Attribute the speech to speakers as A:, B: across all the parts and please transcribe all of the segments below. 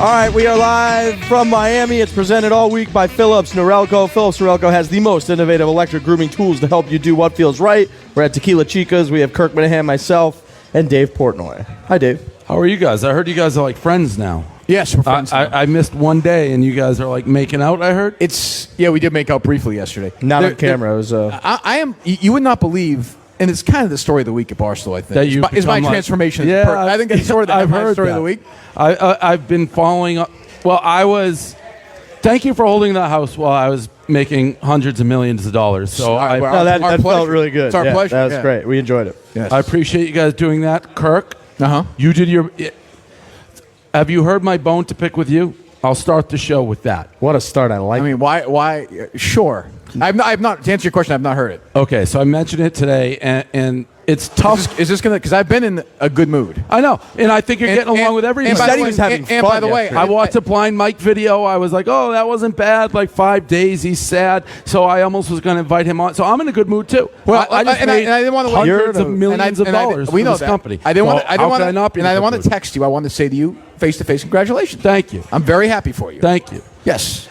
A: All right, we are live from Miami. It's presented all week by Phillips Norelco. Phillips Norelco has the most innovative electric grooming tools to help you do what feels right. We're at Tequila Chica's. We have Kirk Minihane, myself, and Dave Portnoy. Hi, Dave.
B: How are you guys? I heard you guys are like friends now.
C: Yes, we're friends.
B: I missed one day, and you guys are like making out, I heard?
C: We did make out briefly yesterday.
A: Not on camera. It was,
C: I am. You would not believe, and it's kind of the story of the week at Barstool, I think.
B: That you
C: is my
B: become
C: transformation.
B: Yeah,
C: I think that's sort of
B: I've heard
C: story
B: that.
C: of the week.
B: I've been following up. Well, thank you for holding the house while I was making hundreds of millions of dollars. So
A: that felt really good.
C: It's our pleasure.
A: That was great. We enjoyed it.
C: Yes.
B: I appreciate you guys doing that. Kirk, you did your... Have you heard my bone to pick with you? I'll start the show with that.
A: What a start. I like it.
C: I mean, why? Sure. I've not. To answer your question, I've not heard it.
B: Okay, so I mentioned it today, and it's tough.
C: Is this going to... Because I've been in a good mood.
B: I know, and I think you're getting along with everybody.
C: And by the way,
B: I watched a Blind Mike video. I was like, oh, that wasn't bad. Like 5 days, he's sad. So I almost was going to invite him on. So I'm in a good mood, too.
C: Well,
B: I just made
C: I didn't want to...
B: hundreds of millions of dollars for this company.
C: I didn't want
B: to
C: to text you. I wanted to say to you, face-to-face, congratulations.
B: Thank you.
C: I'm very happy for you.
B: Thank you.
C: Yes.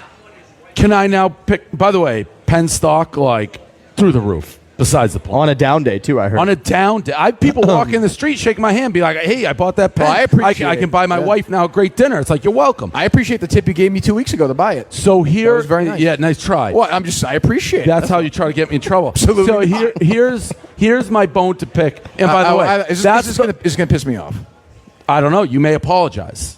B: Can I now pick... By the way, Penn stock, like, through the roof. Besides the point.
A: On a down day, too, I heard.
B: On a down day. I have people walk in the street, shaking my hand, be like, hey, I bought that pen.
C: Well, I appreciate
B: I can buy my wife now a great dinner. It's like, you're welcome.
C: I appreciate the tip you gave me 2 weeks ago to buy it.
B: So here...
C: That was very nice.
B: Yeah, nice try.
C: Well, I appreciate it.
B: That's how you try to get me in trouble.
C: Absolutely.
B: So here's my bone to pick. And by the way,
C: is this going to piss me off?
B: I don't know. You may apologize.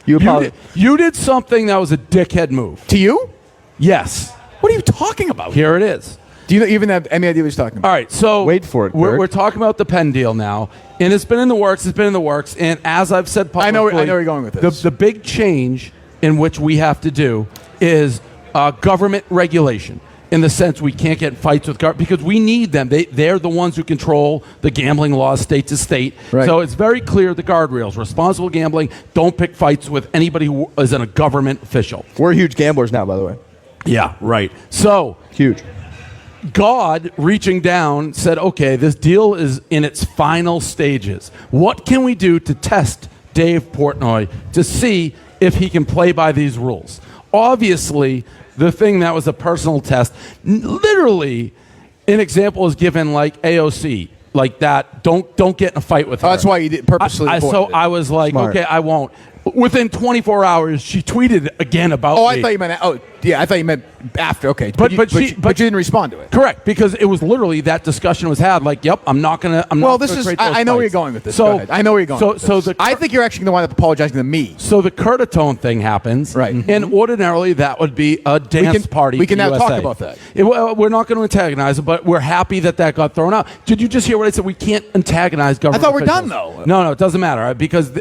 A: You
B: did something that was a dickhead move.
C: To you?
B: Yes.
C: What are you talking about?
B: Here it is.
C: Do you even have any idea what he's talking about?
B: All right, so
A: wait for it.
B: We're talking about the pen deal now, and it's been in the works. And as I've said publicly,
C: I know where you're going with this.
B: The big change in which we have to do is government regulation. In the sense we can't get in fights with government because we need them. They're the ones who control the gambling laws state to state.
C: Right.
B: So it's very clear the guardrails. Responsible gambling. Don't pick fights with anybody who isn't a government official.
A: We're huge gamblers now, by the way.
B: Yeah, right. So
A: huge.
B: God, reaching down, said, okay, this deal is in its final stages. What can we do to test Dave Portnoy to see if he can play by these rules? Obviously, the thing that was a personal test, literally, an example is given like AOC, like that. Don't get in a fight with her.
C: That's why you did purposely.
B: So I was like,
A: Smart.
B: okay, I won't. Within 24 hours, she tweeted again about me.
C: I thought you meant. Oh, yeah, I thought you meant after. Okay,
B: But
C: you didn't respond to it.
B: Correct, because it was literally that discussion was had. Like, yep, I'm not gonna.
C: Well, this is. I know where you're going with this.
B: So
C: Go ahead. I know where you're going. with this. I think you're actually going to wind up apologizing to me.
B: So the Curtatone thing happens,
C: right?
B: And ordinarily that would be a dance party.
C: We can now
B: USA.
C: talk about that.
B: We're not going to antagonize it, but we're happy that got thrown out. Did you just hear what I said? We can't antagonize government.
C: I thought we're
B: officials.
C: done though.
B: No, it doesn't matter because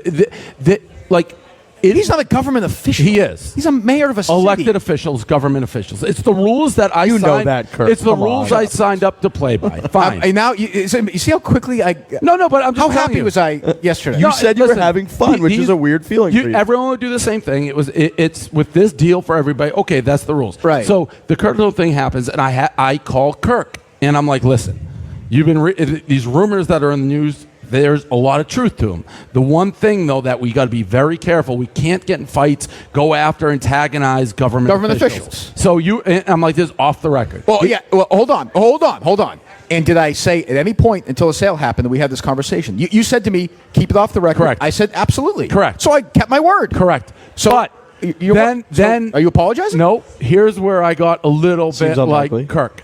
C: he's not a government official.
B: He is.
C: He's a mayor of a city.
B: Elected officials, government officials. It's the rules that I signed.
A: know that, Kirk.
B: It's the
A: Come
B: rules
A: on.
B: I signed up to play by. Fine.
C: Now you see how quickly I.
B: No, but I'm just
C: how
B: telling
C: happy
B: you.
C: was I yesterday?
A: You said you were having fun, which is a weird feeling for you.
B: Everyone would do the same thing. It's with this deal for everybody. Okay, that's the rules.
C: Right.
B: So the Curtatone thing happens, and I call Kirk, and I'm like, listen, you've been these rumors that are in the news. There's a lot of truth to them. The one thing, though, that we got to be very careful. We can't get in fights, go after, antagonize government officials. So I'm like this off the record.
C: Well, yeah. Well, hold on. And did I say at any point until the sale happened that we had this conversation? You said to me, keep it off the record.
B: Correct.
C: I said absolutely.
B: Correct.
C: So I kept my word.
B: Correct.
C: So
B: but then
C: are you apologizing?
B: No. Here's where I got a little bit
A: unlikely.
B: like Kirk.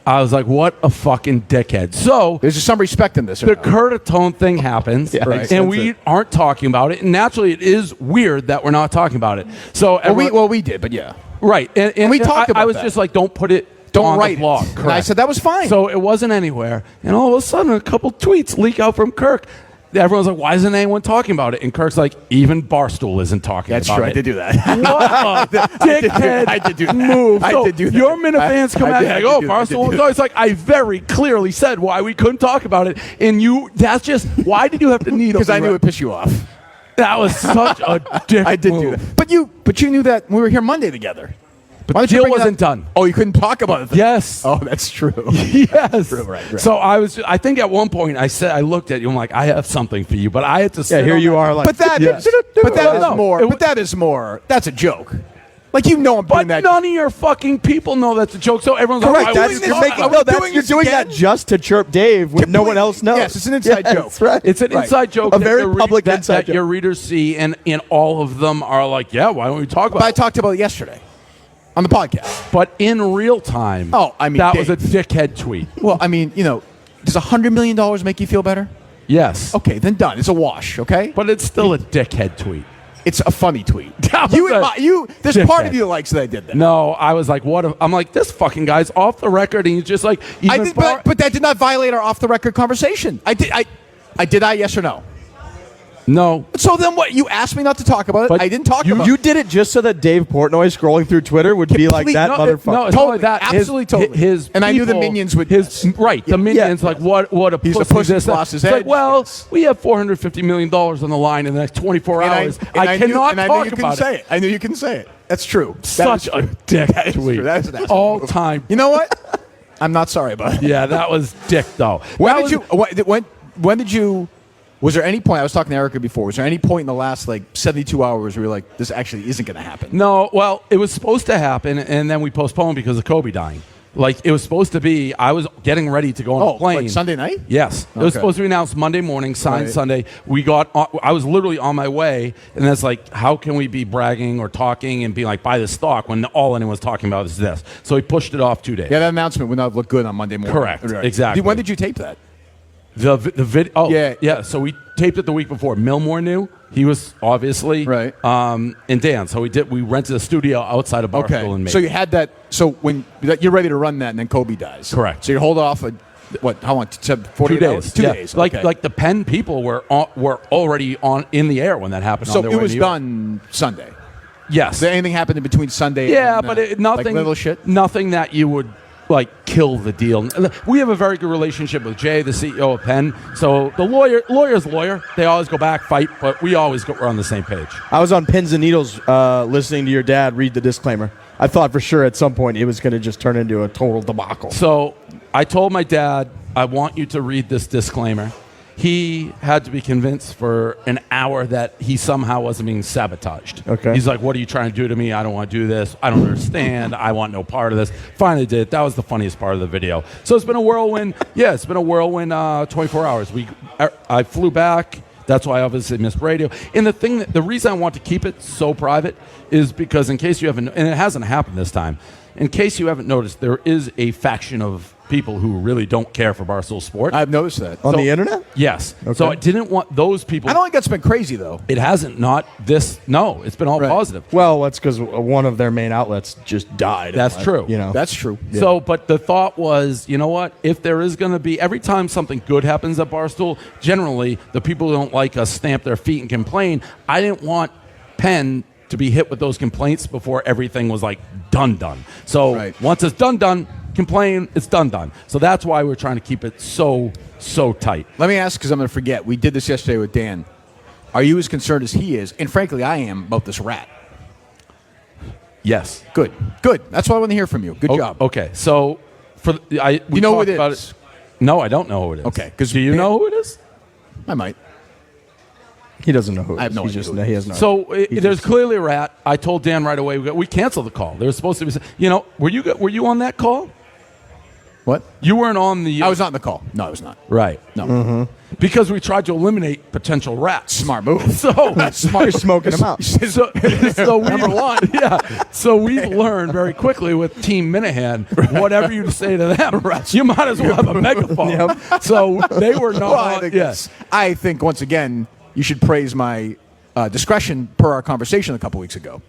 B: I was like, what a fucking dickhead. So
C: there's just some respect in this.
B: The Curtatone thing happens,
A: Yeah, right.
B: and we aren't talking about it. And naturally, it is weird that we're not talking about it. So
C: we did, but yeah.
B: Right. And
C: we talked about
B: I was
C: that.
B: just like, don't put it
C: Don't
B: on
C: write
B: the blog.
C: it. And I said that was fine.
B: So it wasn't anywhere. And all of a sudden, a couple tweets leak out from Kirk. Everyone's like, why isn't anyone talking about it? And Kirk's like, even Barstool isn't talking
C: That's
B: about
C: true.
B: it.
C: I did do that.
B: What a dickhead
C: I did do that.
B: move.
C: I did do that.
B: Your Minifans come out like, oh, Barstool won't talk. It's like, I very clearly said why we couldn't talk about it. And that's just, why did you have to needle?
C: Because I knew it would piss you off.
B: That was such a dick
C: I did
B: move.
C: do that. But you knew that when we were here Monday together.
B: But
C: Why
B: the
C: don't you
B: deal
C: bring it
B: wasn't
C: up?
B: done.
C: Oh, you couldn't talk about it.
B: Yes.
C: Oh, that's true.
B: Yes.
C: True, right.
B: So I think at one point I looked at you. I'm like, I have something for you, but I had to.
A: Yeah, here you are. Like,
C: But that
B: Yes.
C: is more.
B: It-
C: But that is more. That's a joke. Like I'm doing
B: But
C: that.
B: none of your fucking people know that's a joke. So everyone's
A: correct.
B: like,
A: That's,
C: this-
A: you're
C: are
A: making,
C: we
A: no, that's,
C: doing
A: you're
C: this
A: doing
C: again?
A: that just to chirp Dave when no one else knows.
C: Yes, it's an inside
A: Yeah,
C: joke.
A: That's right.
B: It's an inside joke.
A: A
B: that
A: very
B: your
A: public
B: that
A: inside joke.
B: your readers see, and all of them are like, yeah, why don't we talk about
C: But I
B: it?
C: talked about it yesterday on the podcast.
B: But in real time,
C: Oh, I mean,
B: that
C: Dave.
B: was a dickhead tweet.
C: Well, I mean, does $100 million make you feel better?
B: Yes.
C: Okay, then done. It's a wash. Okay,
B: But it's still a dickhead tweet.
C: it's a funny tweet.
B: That was
C: There's
B: dickhead.
C: part of you that likes that I did that.
B: No, I was like, what? I'm like, this fucking guy's off the record, and he's just like,
C: I did, but that did not violate our off-the-record conversation. I did. I did. Yes or no?
B: no.
C: So then what? You asked me not to talk about it.
B: But
C: I didn't talk about
A: You
C: it.
A: did it just so that Dave Portnoy scrolling through Twitter would be like
C: Complete-
A: that
C: no,
A: motherfucker.
B: No, it's
C: Totally,
B: only that.
C: absolutely, totally.
B: His
C: And I knew the
B: people-
C: minions would-
B: Right,
C: Yeah.
B: the minions,
C: Yeah.
B: like, what a
C: He's
B: pussy
C: a pussy
B: this,
C: who's
B: that.
C: lost his
B: It's like,
C: edge.
B: well,
C: Yes.
B: we have $450 million on the line in the next 24 hours. I cannot
C: I knew
B: talk
C: you
B: about
C: couldn't
B: it.
C: say it. I knew you couldn't say it. That's true. That
B: Such
C: is
B: a
C: true.
B: dick
C: That is
B: tweet.
C: true. That is an asshole
B: All
C: move.
B: time.
C: You know what? I'm not sorry about it.
B: Yeah, that was dick, though.
C: When
B: That
C: did
B: was-
C: you? When did you? Was there any point? I was talking to Erica before. Was there any point in the last 72 hours where you're like, this actually isn't going to happen?
B: No, well, it was supposed to happen, and then we postponed because of Kobe dying. Like, it was supposed to be, I was getting ready to go on a plane.
C: Like Sunday night?
B: Yes. It was
C: Okay.
B: supposed to be announced Monday morning, signed
C: Right.
B: Sunday. I was literally on my way, and that's like, how can we be bragging or talking and be like, buy this stock when all anyone's talking about is this? So he pushed it off 2 days.
C: Yeah, that announcement would not look good on Monday morning.
B: Correct. Exactly.
C: When did you tape that?
B: The video. Oh,
C: Yeah.
B: yeah. So we taped it the week before. Millmore knew. He was obviously.
C: Right.
B: And Dan. So we rented a studio outside of Barstool
C: Okay.
B: and
C: So you had that. So when you're ready to run that, and then Kobe dies.
B: Correct.
C: So you hold off. What? How long? 40
B: 2
C: hours?
B: days.
C: 2
B: Yeah.
C: days.
B: Like
C: okay.
B: the Penn people were already in the air when that happened.
C: So
B: on their
C: it
B: way
C: was
B: to New York.
C: done Sunday.
B: Yes.
C: Did anything happen in between Sunday?
B: Yeah,
C: and,
B: but nothing.
C: Like little shit.
B: Nothing that you would like kill the deal. We have a very good relationship with Jay, the CEO of Penn. So the lawyer's lawyer. They always go back, fight, but we're on the same page.
A: I was on Pins and Needles listening to your dad read the disclaimer. I thought for sure at some point it was going to just turn into a total debacle.
B: So I told my dad, I want you to read this disclaimer. He had to be convinced for an hour that he somehow wasn't being sabotaged.
A: Okay.
B: He's like, what are you trying to do to me? I don't want to do this. I don't understand. I want no part of this. Finally did. That was the funniest part of the video. So it's been a whirlwind. Yeah, it's been a whirlwind 24 hours. I flew back. That's why I obviously missed radio. And the reason I want to keep it so private is because in case you haven't, and it hasn't happened this time, in case you haven't noticed, there is a faction of people who really don't care for Barstool Sport.
C: I've noticed that.
A: On the internet?
B: Yes.
A: Okay.
B: So I didn't want those people.
C: I don't think that's been crazy though.
B: It hasn't. Not this. No, it's been all
C: Right.
B: positive.
A: Well, that's because one of their main outlets just died.
B: That's true.
A: You know.
C: That's true.
B: So, but the thought was, you know what? If there is going to be, every time something good happens at Barstool, generally the people who don't like us stamp their feet and complain. I didn't want Penn to be hit with those complaints before everything was like done. So
C: Right.
B: once it's done, complain, it's done. So that's why we're trying to keep it so tight.
C: Let me ask, because I'm going to forget. We did this yesterday with Dan. Are you as concerned as he is? And frankly, I am about this rat.
B: Yes.
C: Good. That's what I want to hear from you. Good job.
B: Okay. So we
C: You know who
B: talked
C: it
B: about
C: is?
B: No, I don't know who it is.
C: Okay, 'cause
B: do you know who it is?
C: I might.
A: He doesn't know who it is.
C: I have no
A: He
C: idea
A: just,
C: who it
A: he has no
B: So
A: idea.
B: there's clearly a rat. I told Dan right away. We canceled the call. There was supposed to be. Were you on that call?
C: What?
B: You weren't on the.
C: I was not in the call. No, I was not.
B: Right.
C: No.
B: Because we tried to eliminate potential rats.
C: Smart move.
B: So
A: Smart. You're smoking him out.
B: So number one, yeah. So we've learned very quickly with Team Minihane, whatever you say to them, you might as well have a megaphone.
A: Yep.
B: So they were not.
C: Well,
B: Yes.
C: I think once again you should praise my discretion per our conversation a couple weeks ago.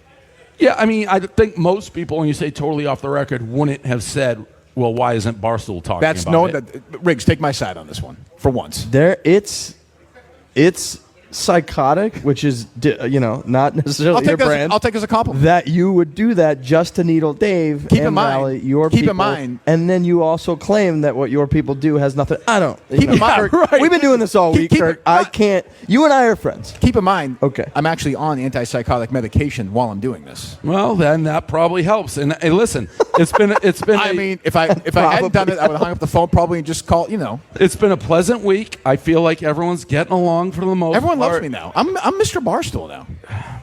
B: Yeah. I mean, I think most people, when you say totally off the record, wouldn't have said, "Well, why isn't Barstool talking
C: That's
B: about
C: no.
B: it?"
C: Riggs, take my side on this one for once.
A: It's psychotic, which is not necessarily your brand.
C: I'll take as a compliment
A: that you would do that just to needle Dave and rally your people.
C: Keep in mind,
A: and then you also claim that what your people do has nothing. I don't.
C: Keep in mind,
A: right. We've been doing this all week, Kirk. I can't. You and I are friends.
C: Keep in mind,
A: okay,
C: I'm actually on antipsychotic medication while I'm doing this.
B: Well, then that probably helps. And hey, listen, it's been.
C: I mean, if I hadn't done it, I would have hung up the phone probably and just call.
B: It's been a pleasant week. I feel like everyone's getting along for the most.
C: Everyone loves me now. I'm Mr. Barstool now.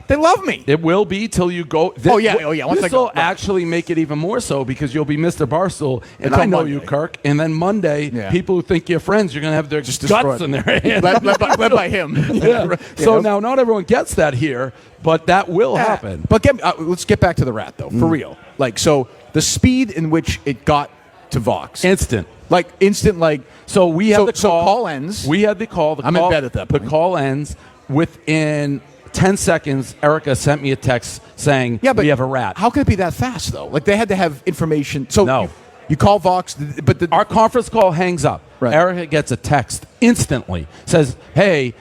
C: They love me.
B: It will be till you go.
C: Oh yeah. Once
B: this will actually make it even more so because you'll be Mr. Barstool, and I know you, Kirk. And then Monday, people who think you're friends, you're gonna have their just guts in their hands,
C: led by him.
B: Yeah. So now, not everyone gets that here, but that will happen.
C: But let's get back to the rat though, for real. So the speed in which it got to Vox,
B: instant.
C: So
B: we had the call.
C: So call ends.
B: We had the call.
C: I'm in bed at that point.
B: The call ends within 10 seconds. Erica sent me a text saying, we have a rat.
C: How could it be that fast, though? They had to have information. So
B: no.
C: You call Vox, but
B: our conference call hangs up.
C: Right.
B: Erica gets a text instantly. Says, hey,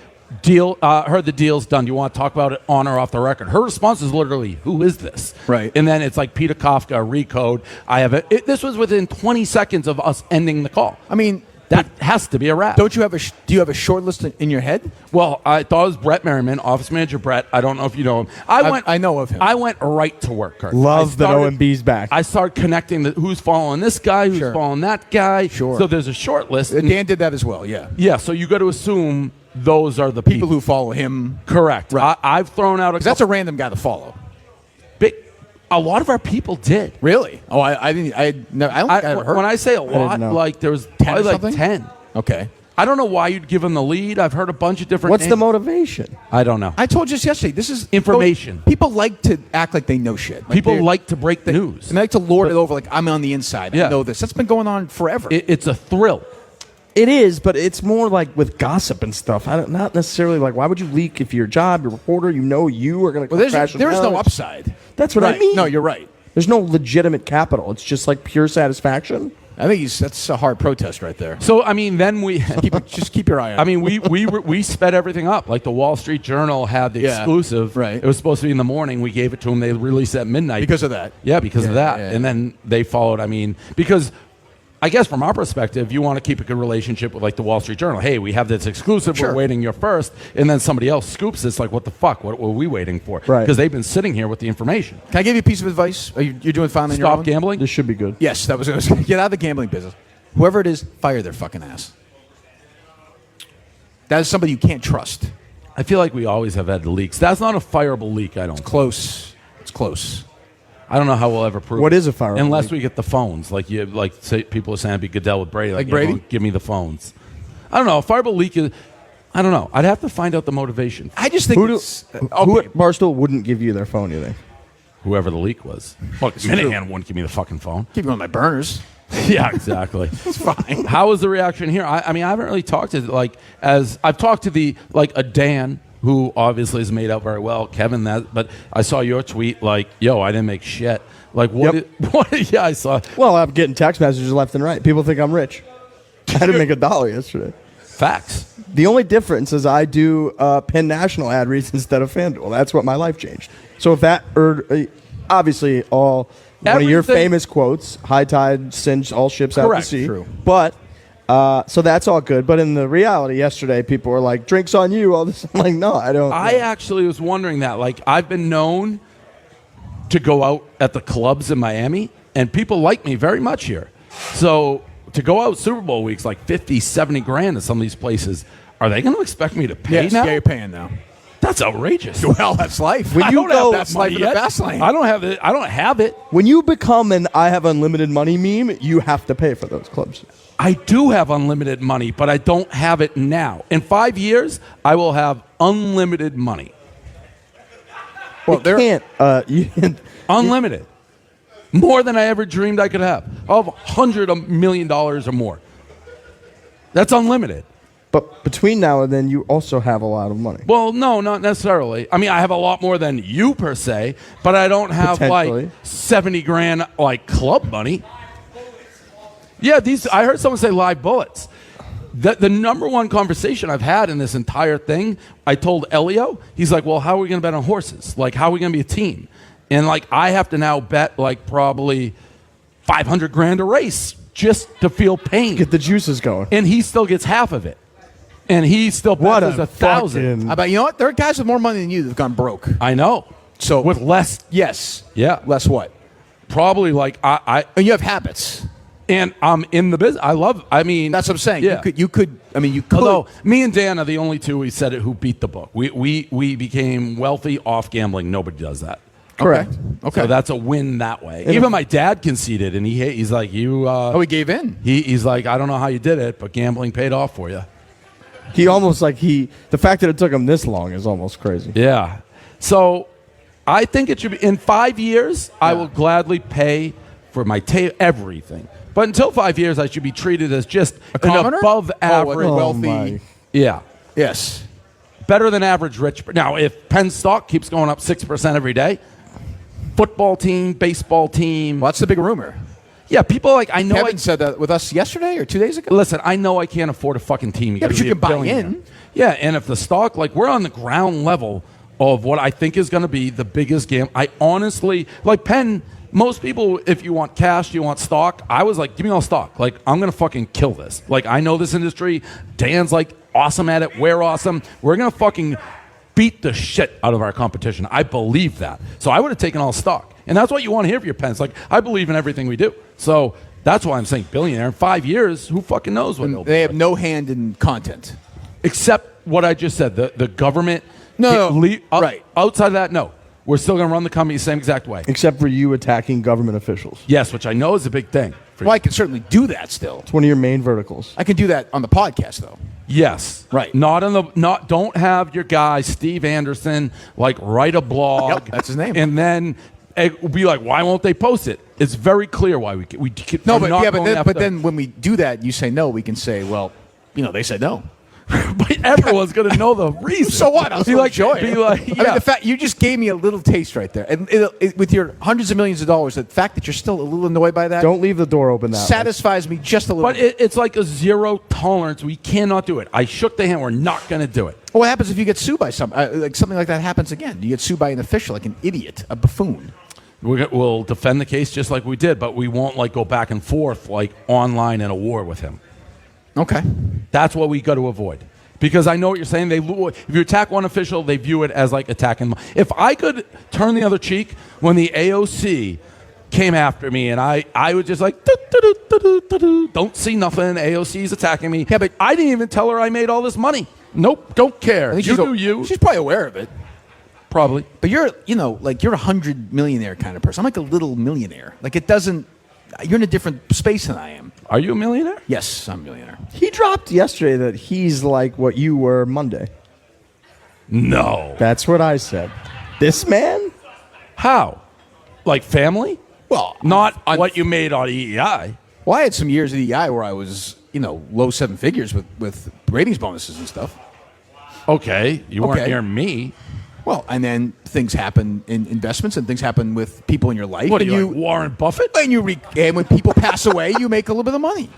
B: heard the deal's done. Do you want to talk about it on or off the record? Her response is literally, who is this?
C: Right.
B: And then it's like Peter Kafka, recode. I have it. This was within 20 seconds of us ending the call.
C: I mean,
B: that has to be a wrap.
C: Do you have a short list in your head?
B: Well, I thought it was Brett Merriman, office manager Brett. I don't know if you know him.
C: I know of him.
B: I went right to work, Kirk.
A: Love that OMB's back.
B: I started connecting who's following this guy, who's following that guy.
C: Sure.
B: So there's a short list.
C: Dan did that as well, yeah.
B: Yeah, so you got to assume those are the
C: people who follow him.
B: Correct.
C: Right.
B: I've thrown out
C: that's a random guy to follow.
B: A lot of our people did.
C: Really? Oh, I didn't. I don't think I ever heard.
B: When I say a lot, there was probably like 10.
C: Okay.
B: I don't know why you'd give them the lead. I've heard a bunch of different
A: What's
B: names.
A: the motivation?
B: I don't know.
C: I told you this yesterday. This is
B: information.
C: People like to act like they know shit.
B: People like to break the news.
C: And they like to lord it over like, I'm on the inside. I know this. That's been going on forever.
B: It's a thrill.
A: It is, but it's more like with gossip and stuff. Not necessarily like, why would you leak if your job, your reporter, you are going to crash.
C: There's no upside.
A: That's what I mean.
C: No, you're right.
A: There's no legitimate capital. It's just like pure satisfaction.
C: I think that's a hard protest right there.
B: So I mean, then we
C: just keep your eye on.
B: I mean, we sped everything up. Like the Wall Street Journal had the exclusive.
C: Right.
B: It was supposed to be in the morning. We gave it to them. They released it at midnight
C: because of that.
B: Yeah, because of that. Yeah. And then they followed. I mean, because I guess from our perspective, you want to keep a good relationship with like the Wall Street Journal. Hey, we have this exclusive.
C: Sure.
B: We're waiting your first, and then somebody else scoops this. Like, what the fuck? What were we waiting for?
A: Right.
B: Because they've been sitting here with the information.
C: Can I give you a piece of advice? You're doing fine on your own?
B: Stop gambling.
A: This should be good.
C: Yes, that was it. Get out of the gambling business. Whoever it is, fire their fucking ass. That is somebody you can't trust.
B: I feel like we always have had leaks. That's not a fireable leak. I don't.
C: It's close. It's close.
B: I don't know how we'll ever prove.
A: What
B: it.
A: is a fireable
B: Unless
A: leak?
B: we get the phones, say people are saying it'd be Goodell with Brady.
C: Like Brady?
B: Give me the phones. I don't know. A fireable leak is. I don't know. I'd have to find out the motivation.
C: I just think
A: who at Barstool wouldn't give you their phone, you think?
B: Whoever the leak was. Well, Minihane wouldn't give me the fucking phone.
C: Keep you on my burners.
B: Yeah, exactly.
C: It's fine.
B: How was the reaction here? I mean, I haven't really talked to I've talked to a Dan who obviously is made out very well, Kevin. But I saw your tweet yo, I didn't make shit. Like what?
A: Yep.
B: Yeah, I saw.
A: Well, I'm getting text messages left and right. People think I'm rich. I didn't make $1 yesterday.
B: Facts.
A: The only difference is I do Penn National ad reads instead of FanDuel. That's what my life changed. So if that, obviously, one of your famous quotes, high tide sends all ships out to sea.
C: True.
A: But, so that's all good. But in the reality, yesterday, people were like, drinks on you, all this. I'm like, no, I don't.
B: I actually was wondering that. I've been known to go out at the clubs in Miami, and people like me very much here. So to go out Super Bowl weeks, like 50, 70 grand in some of these places, are they going to expect me to pay now?
C: Yeah, you're paying now.
B: That's outrageous.
C: Well, that's life.
A: When you go,
C: that's life in the fast lane.
B: I don't have it. I don't have it.
A: When you become an I have unlimited money meme, you have to pay for those clubs.
B: I do have unlimited money, but I don't have it now. In 5 years, I will have unlimited money.
A: Well, you can't.
B: Unlimited. More than I ever dreamed I could have. Of $100 million or more. That's unlimited.
A: But between now and then, you also have a lot of money.
B: Well, no, not necessarily. I mean, I have a lot more than you per se, but I don't have 70 grand club money. Yeah, I heard someone say live bullets. The number one conversation I've had in this entire thing, I told Elio, he's like, well, how are we going to bet on horses? Like, how are we going to be a team? And, like, I have to now bet, like, probably $500,000 a race just to feel pain.
A: Get the juices going.
B: And he still gets half of it. And he still
A: What
B: bets
A: a
B: $1,000.
C: How about, you know what? There are guys with more money than you that have gone broke.
B: I know.
C: So
B: with less.
C: Yes.
B: Yeah.
C: Less what?
B: Probably, like,
C: And you have habits.
B: And I'm in the business. That's what I'm saying.
C: Yeah. You could.
B: Although me and Dan are the only two we said it who beat the book. We became wealthy off gambling. Nobody does that.
A: Correct.
C: Okay.
B: So that's a win that way. Even my dad conceded, and he's like, you.
C: He gave in.
B: He's like, I don't know how you did it, but gambling paid off for you.
A: He almost the fact that it took him this long is almost crazy.
B: Yeah. So I think it should be in 5 years. I will gladly pay for my everything. But until 5 years, I should be treated as just an above average,
C: wealthy.
B: Yeah.
C: Yes.
B: Better than average rich. Now, if Penn stock keeps going up 6% every day, football team, baseball team.
C: Well, that's the big rumor.
B: Yeah, people I know.
C: Kevin said that with us yesterday or 2 days ago.
B: Listen, I know I can't afford a fucking team.
C: Yeah, but you can buy in.
B: Yeah, and if the stock, we're on the ground level of what I think is going to be the biggest game. I honestly, Penn. Most people, if you want cash, you want stock. I was like, give me all stock. I'm going to fucking kill this. I know this industry. Dan's awesome at it. We're awesome. We're going to fucking beat the shit out of our competition. I believe that. So I would have taken all stock. And that's what you want to hear from your Pens. I believe in everything we do. So that's why I'm saying billionaire. In 5 years, who fucking knows what they'll do.
C: They have no hand in content.
B: Except what I just said, the government.
C: Right.
B: Outside of that, no. We're still going to run the company the same exact way.
A: Except for you attacking government officials.
B: Yes, which I know is a big thing.
C: Well, I can certainly do that still.
A: It's one of your main verticals.
C: I can do that on the podcast, though.
B: Yes.
C: Right.
B: Don't have your guy, Steve Anderson, write a blog.
C: Yep, that's his name.
B: And then it will be like, why won't they post it? It's very clear why we
C: No, but then when we do that, you say no, we can say, well, they said no.
B: But everyone's going to know the reason.
C: So what? I'll still enjoy it.
B: The
C: fact you just gave me a little taste right there, and with your hundreds of millions of dollars, the fact that you're still a little annoyed by that,
A: don't leave the door open. That
C: satisfies me just a little.
B: But it's like a zero tolerance. We cannot do it. I shook the hand. We're not going to do it.
C: Well, what happens if you get sued by something like that happens again? You get sued by an official, like an idiot, a buffoon.
B: We'll defend the case just like we did, but we won't go back and forth online in a war with him.
C: Okay.
B: That's what we got to avoid. Because I know what you're saying. If you attack one official, they view it as attacking. If I could turn the other cheek when the AOC came after me and I was just don't see nothing. AOC's attacking me.
C: Yeah, but
B: I didn't even tell her I made all this money. Nope, don't care.
C: I think
B: you.
C: She's probably aware of it.
B: Probably.
C: But you're a 100 millionaire kind of person. I'm a little millionaire. It doesn't. You're in a different space than I am.
B: Are you a millionaire?
C: Yes, I'm a millionaire.
A: He dropped yesterday that he's like what you were Monday.
B: No.
A: That's what I said. This man?
B: How? Family?
C: Well,
B: not what you made on EEI.
C: Well, I had some years at EEI where I was, low seven figures with ratings bonuses and stuff.
B: Okay, you weren't near me.
C: Well, and then things happen in investments and things happen with people in your life.
B: What are you, Warren Buffett?
C: And when people pass away, you make a little bit of money.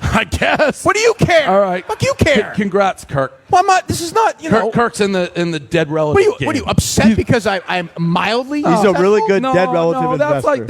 B: I guess.
C: What do you care?
B: All right.
C: Fuck you care.
B: Congrats, Kirk.
C: Well, I'm not. This is not.
B: Kirk's in the dead relative.
C: What are you upset because I'm mildly?
A: He's a really good dead relative investor.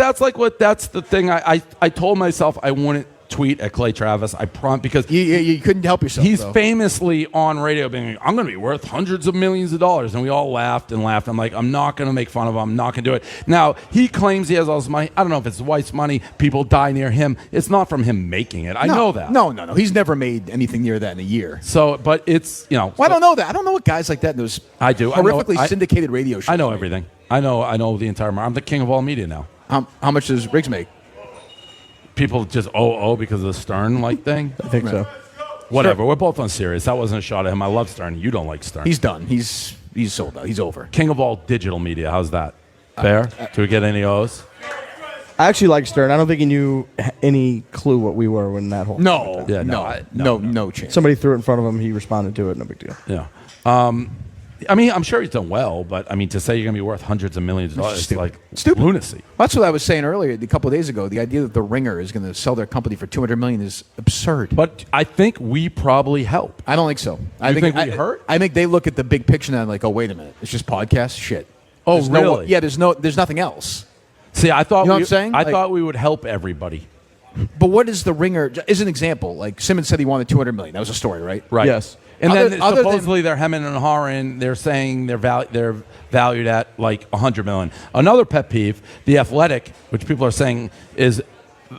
B: That's the thing. I told myself I wouldn't tweet at Clay Travis. I prompt because
C: you couldn't help yourself.
B: He's famously on radio being like, I'm going to be worth hundreds of millions of dollars, and we all laughed and laughed. I'm like, I'm not going to make fun of him. I'm not going to do it. Now he claims he has all this money. I don't know if it's his wife's money. People die near him. It's not from him making it. I know that.
C: No. He's never made anything near that in a year.
B: So, but it's
C: Well, I don't know that. I don't know what guys like that in those.
B: I do.
C: Horrifically syndicated radio shows.
B: I know everything. I know the entire market. I'm the king of all media now.
C: How much does Riggs make?
B: People just because of the Stern thing.
A: I think so.
B: Whatever. Sure. We're both on serious. That wasn't a shot at him. I love Stern. You don't like Stern.
C: He's done. He's sold out. He's over.
B: King of all digital media. How's that? Fair? Do we get any O's?
A: I actually like Stern. I don't think he knew any clue what we were when that whole
C: no chance.
A: Somebody threw it in front of him. He responded to it. No big deal.
B: Yeah. I mean, I'm sure he's done well, but I mean, to say you're going to be worth hundreds of millions of dollars is like
C: Stupid.
B: lunacy.
C: That's what I was saying earlier, a couple of days ago. The idea that the Ringer is going to sell their company for $200 million is absurd.
B: But I think we probably help.
C: I don't think so.
B: You think we hurt?
C: I think they look at the big picture and like, oh, wait a minute, it's just podcast shit.
B: Oh,
C: There's
B: really?
C: There's nothing else.
B: See, I thought
C: You know what I'm saying?
B: I
C: Like-
B: thought we would help everybody.
C: But what is the Ringer? As an example, like Simmons said he wanted $200 million. That was a story, right?
B: Right.
A: Yes.
B: And
C: Other-
B: then
C: other than-
B: supposedly they're hemming and hawing. They're saying they're valued at like $100 million. Another pet peeve, The Athletic, which people are saying is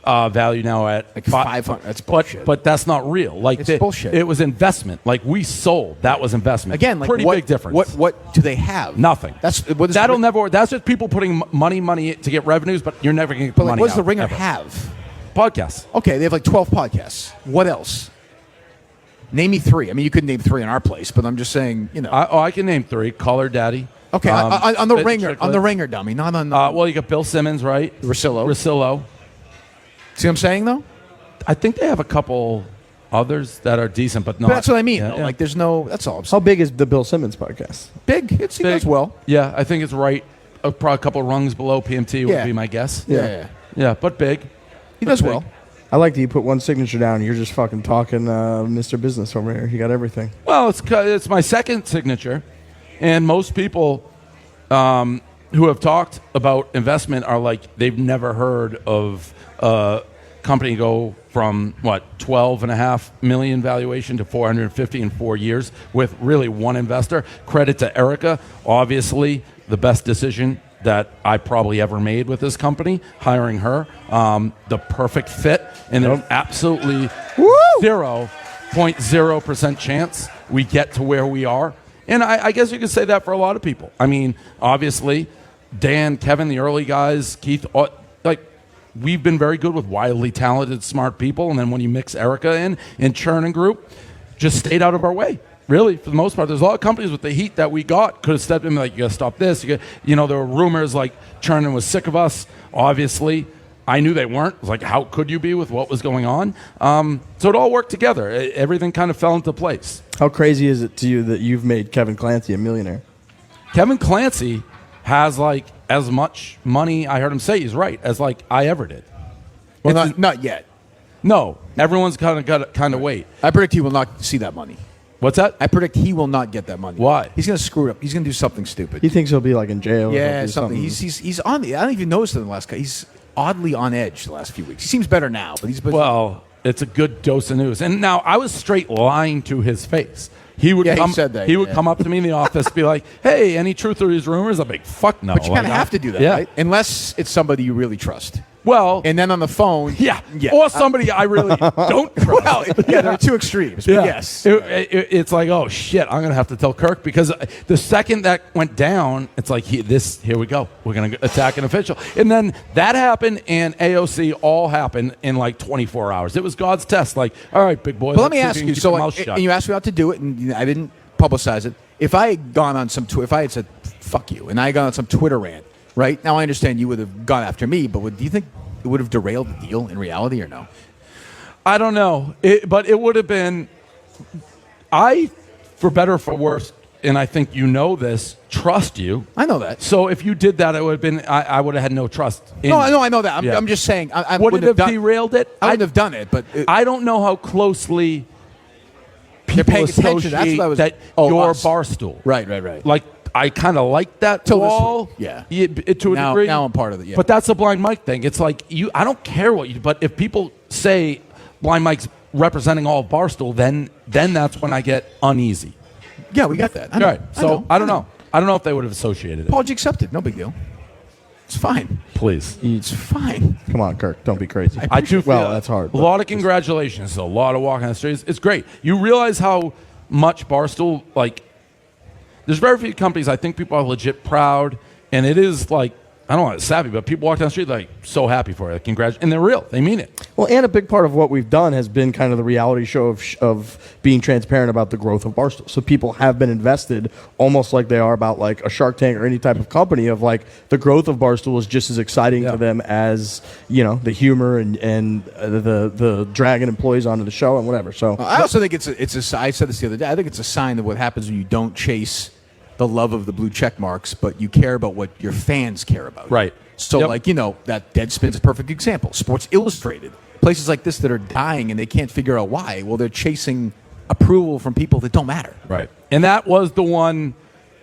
B: valued now at
C: Like 500. That's bullshit.
B: But that's not real. Like
C: It's bullshit.
B: It was investment. Like we sold. That was investment.
C: Again, like
B: pretty
C: what,
B: big difference.
C: What do they have?
B: Nothing.
C: That's what is
B: That'll
C: the,
B: never work. That's just people putting money to get revenues, but you're never going to get
C: But like,
B: money.
C: what does the
B: out,
C: Ringer
B: ever.
C: have?
B: Podcasts.
C: Okay, they have like 12 podcasts. What else? Name me 3. I mean, you could name 3 in our place, but I'm just saying, you know.
B: I can name 3. Caller Daddy.
C: Okay, on the
B: Fit
C: Ringer,
B: Chiclet.
C: on the Ringer, dummy, not on.
B: Well, you got Bill Simmons, right?
C: Russillo. See what I'm saying, though?
B: I think they have a couple others that are decent, but not.
C: But that's what I mean.
B: Yeah,
C: though.
B: yeah.
C: Like, there's no. That's all. I'm
A: How
C: saying.
A: big is the Bill Simmons podcast?
C: Big. He
B: Big.
C: does well.
B: Yeah, I think it's right. Probably a couple rungs below PMT would
C: Yeah.
B: be my guess.
C: Yeah.
B: Yeah, but big.
C: He does
B: big.
C: well.
A: I like that you put one signature down. You're just fucking talking Mr. Business over here. You got everything.
B: Well, it's my second signature, and most people who have talked about investment are like they've never heard of a company go from what $12.5 million valuation to 450 in 4 years with really one investor. Credit to Erica, obviously the best decision that I probably ever made with this company, hiring her, the perfect fit, and there's absolutely 0.0% chance we get to where we are. And I guess you could say that for a lot of people. I mean, obviously, Dan, Kevin, the early guys, Keith, like we've been very good with wildly talented, smart people. And then when you mix Erica in and Churn and Group, just stayed out of our way. Really, for the most part, there's a lot of companies with the heat that we got could have stepped in and like, you got to stop this. You know, there were rumors like Churn was sick of us. Obviously, I knew they weren't. It was like, how could you be with what was going on? So it all worked together. Everything kind of fell into place.
A: How crazy is it to you that you've made Kevin Clancy a millionaire?
B: Kevin Clancy has like as much money, I heard him say he's right, as like I ever did.
C: Well, not yet.
B: No, everyone's kind of got to wait.
C: I predict he will not see that money.
B: What's that?
C: I predict he will not get that money.
B: Why?
C: He's going to screw it up. He's going to do something stupid.
A: He thinks he'll be like in jail.
C: Yeah,
A: or
C: something. He's on the. I don't even notice it in the last. He's oddly on edge the last few weeks. He seems better now, but he's been.
B: Well, it's a good dose of news. And now I was straight lying to his face. He would
C: Yeah, he
B: come.
C: said that,
B: he would
C: yeah.
B: come up to me in the office, be like, "Hey, any truth to these rumors?" I'm like, "Fuck no."
C: But you kind
B: Like,
C: of have to do that,
B: yeah.
C: right? Unless it's somebody you really trust.
B: Well,
C: And then on the phone,
B: yeah. Or somebody I really don't trust.
C: Well, yeah, there are two extremes. But yes.
B: It's like, oh shit, I'm gonna have to tell Kirk because the second that went down, it's like here we go, we're gonna attack an official, and then that happened, and AOC all happened in like 24 hours. It was God's test. Like, all right, big boy.
C: But let me
B: let's see
C: ask
B: if
C: you.
B: can keep
C: So,
B: your
C: like,
B: mouth shut.
C: and you asked me not to do it, and I didn't publicize it. If I had gone on some, if I had said "fuck you," and I had gone on some Twitter rant, right now, I understand you would have gone after me, but do you think it would have derailed the deal in reality, or no?
B: I don't know, but it would have been. For better or for worse, and I think you know this, trust you.
C: I know that.
B: So if you did that, it would have been. I would have had no trust. In
C: No,
B: you.
C: I know that.
B: Yeah.
C: I'm just saying. I
B: Would it
C: wouldn't
B: have
C: done,
B: derailed it?
C: I wouldn't have done it, but
B: I don't know how closely
C: they're
B: people
C: paying attention. That's
B: associate
C: what I was.
B: that
C: oh,
B: your
C: us.
B: Barstool.
C: Right.
B: Like, I kind of like that
C: Till this
B: wall.
C: week, yeah.
B: To a
C: Now-
B: degree.
C: now I'm part of it, yeah.
B: But that's a Blind Mike thing. It's like, I don't care what you, but if people say Blind Mike's representing all of Barstool, then that's when I get uneasy.
C: Yeah, we got that. I know.
B: Right. So I don't know. I don't know if they would have associated it.
C: Apology accepted. No big deal. It's fine.
B: Please.
C: It's fine.
A: Come on, Kirk. Don't be crazy.
B: I do feel
A: Well, that's hard,
B: A
A: but
B: lot of congratulations. A lot of walking the streets. It's great. You realize how much Barstool, like, there's very few companies I think people are legit proud, and it is like, I don't want to savvy, but people walk down the street like so happy for it. Congratulations. And they're real. They mean it.
A: Well, and a big part of what we've done has been kind of the reality show of being transparent about the growth of Barstool. So people have been invested almost like they are about like a Shark Tank or any type of company of like the growth of Barstool is just as exciting to them as, you know, the humor and the dragging employees onto the show and whatever. So
C: I also think it's a. I said this the other day. I think it's a sign of what happens when you don't chase the love of the blue check marks, but you care about what your fans care about.
B: Right.
C: So,
B: Yep.
C: like, that Deadspin's a perfect example. Sports Illustrated. Places like this that are dying and they can't figure out why. Well, they're chasing approval from people that don't matter.
B: Right. And that was the one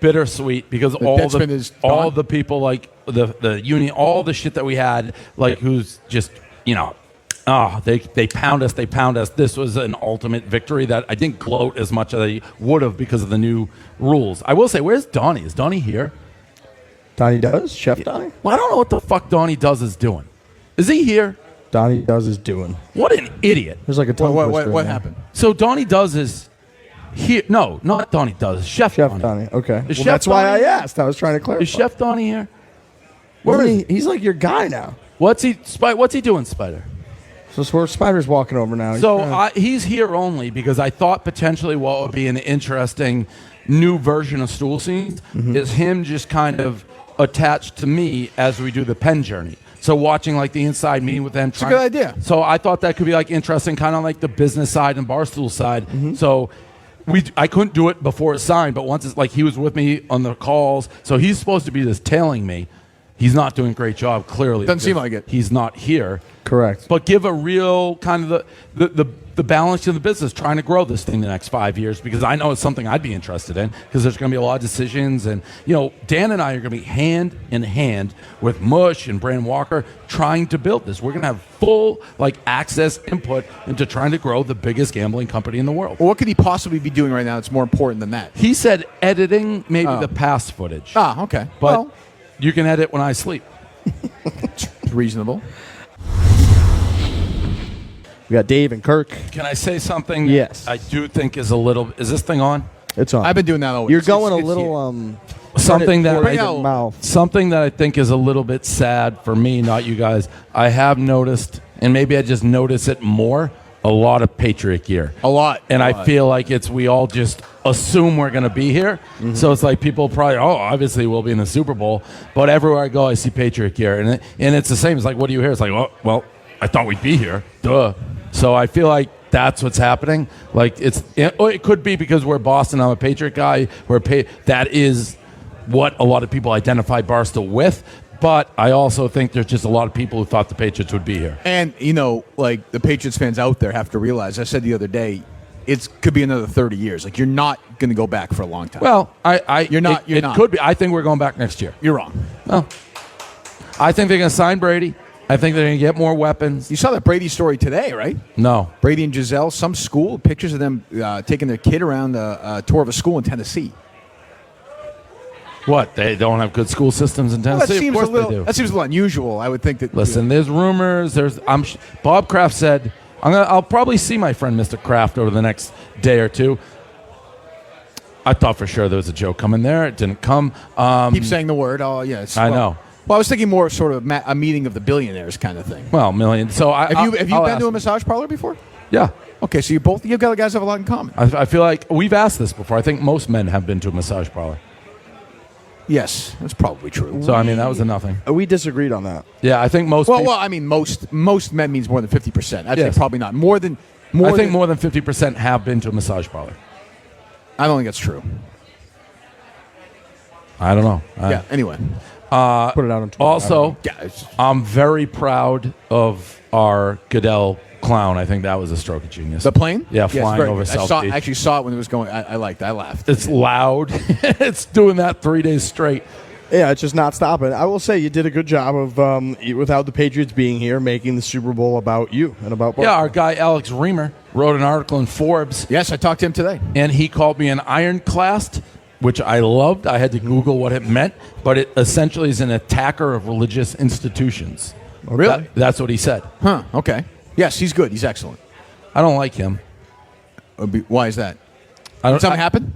B: bittersweet because
C: Deadspin is
B: all
C: gone?
B: the people like the union, all the shit that we had, like who's just, they pound us, they pound us. This was an ultimate victory that I didn't gloat as much as I would have because of the new rules. I will say, where's Donnie? Is Donnie here?
A: Donnie does? Chef Donnie?
B: Well, I don't know what the fuck Donnie does is doing. Is he here?
A: Donnie does is doing.
B: What an idiot.
A: There's like a tongue twister in
C: What
A: there.
C: happened?
B: So Donnie does is here. No, not Donnie does. Chef
A: Chef
B: Donnie.
A: Donnie. Okay.
B: Is
A: Well,
B: Chef
A: that's why I
B: Donnie-
A: asked. I was trying to clarify.
B: Is Chef Donnie here?
A: Where
B: Where
A: is
B: is
A: he? He's like your guy now.
B: What's he doing, Spider?
A: So where Spider's walking over now.
B: So he's here only because I thought potentially what would be an interesting new version of Stool Scenes is him just kind of attached to me as we do the pen journey. So watching like the inside meeting with them. It's
C: a good idea.
B: So I thought that could be like interesting, kind of like the business side and Barstool side. So I couldn't do it before it signed, but once it's like he was with me on the calls, so he's supposed to be just tailing me. He's not doing a great job, clearly.
C: Doesn't seem
B: because
C: like it.
B: He's not here.
A: Correct.
B: But give a real kind of the balance in the business, trying to grow this thing the next 5 years, because I know it's something I'd be interested in, because there's going to be a lot of decisions. And, Dan and I are going to be hand in hand with Mush and Brandon Walker trying to build this. We're going to have full access input into trying to grow the biggest gambling company in the world.
C: Well, what could he possibly be doing right now that's more important than that?
B: He said editing maybe the past footage.
C: Ah, okay.
B: But
C: Well,
B: you can edit when I sleep.
C: reasonable.
A: We got Dave and Kirk.
B: Can I say something?
A: Yes.
B: I do think is a little. Is this thing on?
A: It's on.
C: I've been doing that all week.
A: You're
C: It's-
A: going a
C: it's
A: little
C: here.
B: Something that
C: Bring
B: I,
C: out-
A: mouth.
B: something that I think is a little bit sad for me, not you guys. I have noticed, and maybe I just notice it more, a lot of Patriot gear.
C: A lot.
B: And
C: A
B: I
C: lot.
B: feel like we all just assume we're going to be here. So it's like people probably, obviously we'll be in the Super Bowl. But everywhere I go, I see Patriot gear. And it's the same. It's like, what do you hear? It's like, well, I thought we'd be here. Duh. So I feel like that's what's happening. Like it could be because we're Boston. I'm a Patriot guy. That is what a lot of people identify Barstool with. But I also think there's just a lot of people who thought the Patriots would be here.
C: And, the Patriots fans out there have to realize, I said the other day, it could be another 30 years. Like, you're not going to go back for a long time.
B: Well,
C: You're not.
B: It could be. I think we're going back next year.
C: You're wrong.
B: Oh. I think they're going to sign Brady. I think they're going to get more weapons.
C: You saw that Brady story today, right?
B: No.
C: Brady and Giselle, some school, pictures of them taking their kid around a tour of a school in Tennessee.
B: What? They don't have good school systems in
C: Well,
B: Tennessee? Of course they do.
C: that seems a little unusual. I would think that.
B: Listen, there's rumors. Bob Kraft said, I'll probably see my friend Mr. Kraft over the next day or two. I thought for sure there was a joke coming there. It didn't come.
C: Keep saying the word. Oh, yeah.
B: I know.
C: Well, I was thinking more sort of a meeting of the billionaires kind of thing.
B: Well, million. So
C: Have you
B: I'll
C: been
B: ask
C: to a
B: him.
C: massage parlor before?
B: Yeah.
C: Okay, so you guys have a lot in common.
B: I feel like we've asked this before. I think most men have been to a massage parlor.
C: Yes, that's probably true.
B: So, I mean, that was a nothing.
A: We disagreed on that.
B: Yeah, I think most
C: Well,
B: people.
C: I mean, most men means more than 50%. I'd
B: Yes.
C: say probably not. More than.
B: I think more than 50% have been to a massage parlor.
C: I don't think that's true.
B: I don't know.
C: Yeah. Anyway.
A: Put it out on Twitter.
B: Also,
C: Yeah. It's,
B: I'm very proud of our Goodell clown. I think that was a stroke of genius.
C: the plane?
B: Yeah,
C: Yes,
B: flying
C: very
B: over
C: good.
B: South
C: I
B: Beach.
C: actually saw it when it was going. I liked it. I laughed.
B: It's loud. It's doing that 3 days straight.
A: Yeah, it's just not stopping. I will say you did a good job of, without the Patriots being here, making the Super Bowl about you and about
B: Yeah, our guy Alex Reamer wrote an article in Forbes,
C: Yes, I talked to him today.
B: and he called me an ironclast, which I loved. I had to Google what it meant, but it essentially is an attacker of religious institutions.
C: Oh, really?
B: That's what he said.
C: Huh. Okay. Yes, he's good. He's excellent.
B: I don't like him.
C: Why is that?
B: I
C: Did
B: don't.
C: something happen?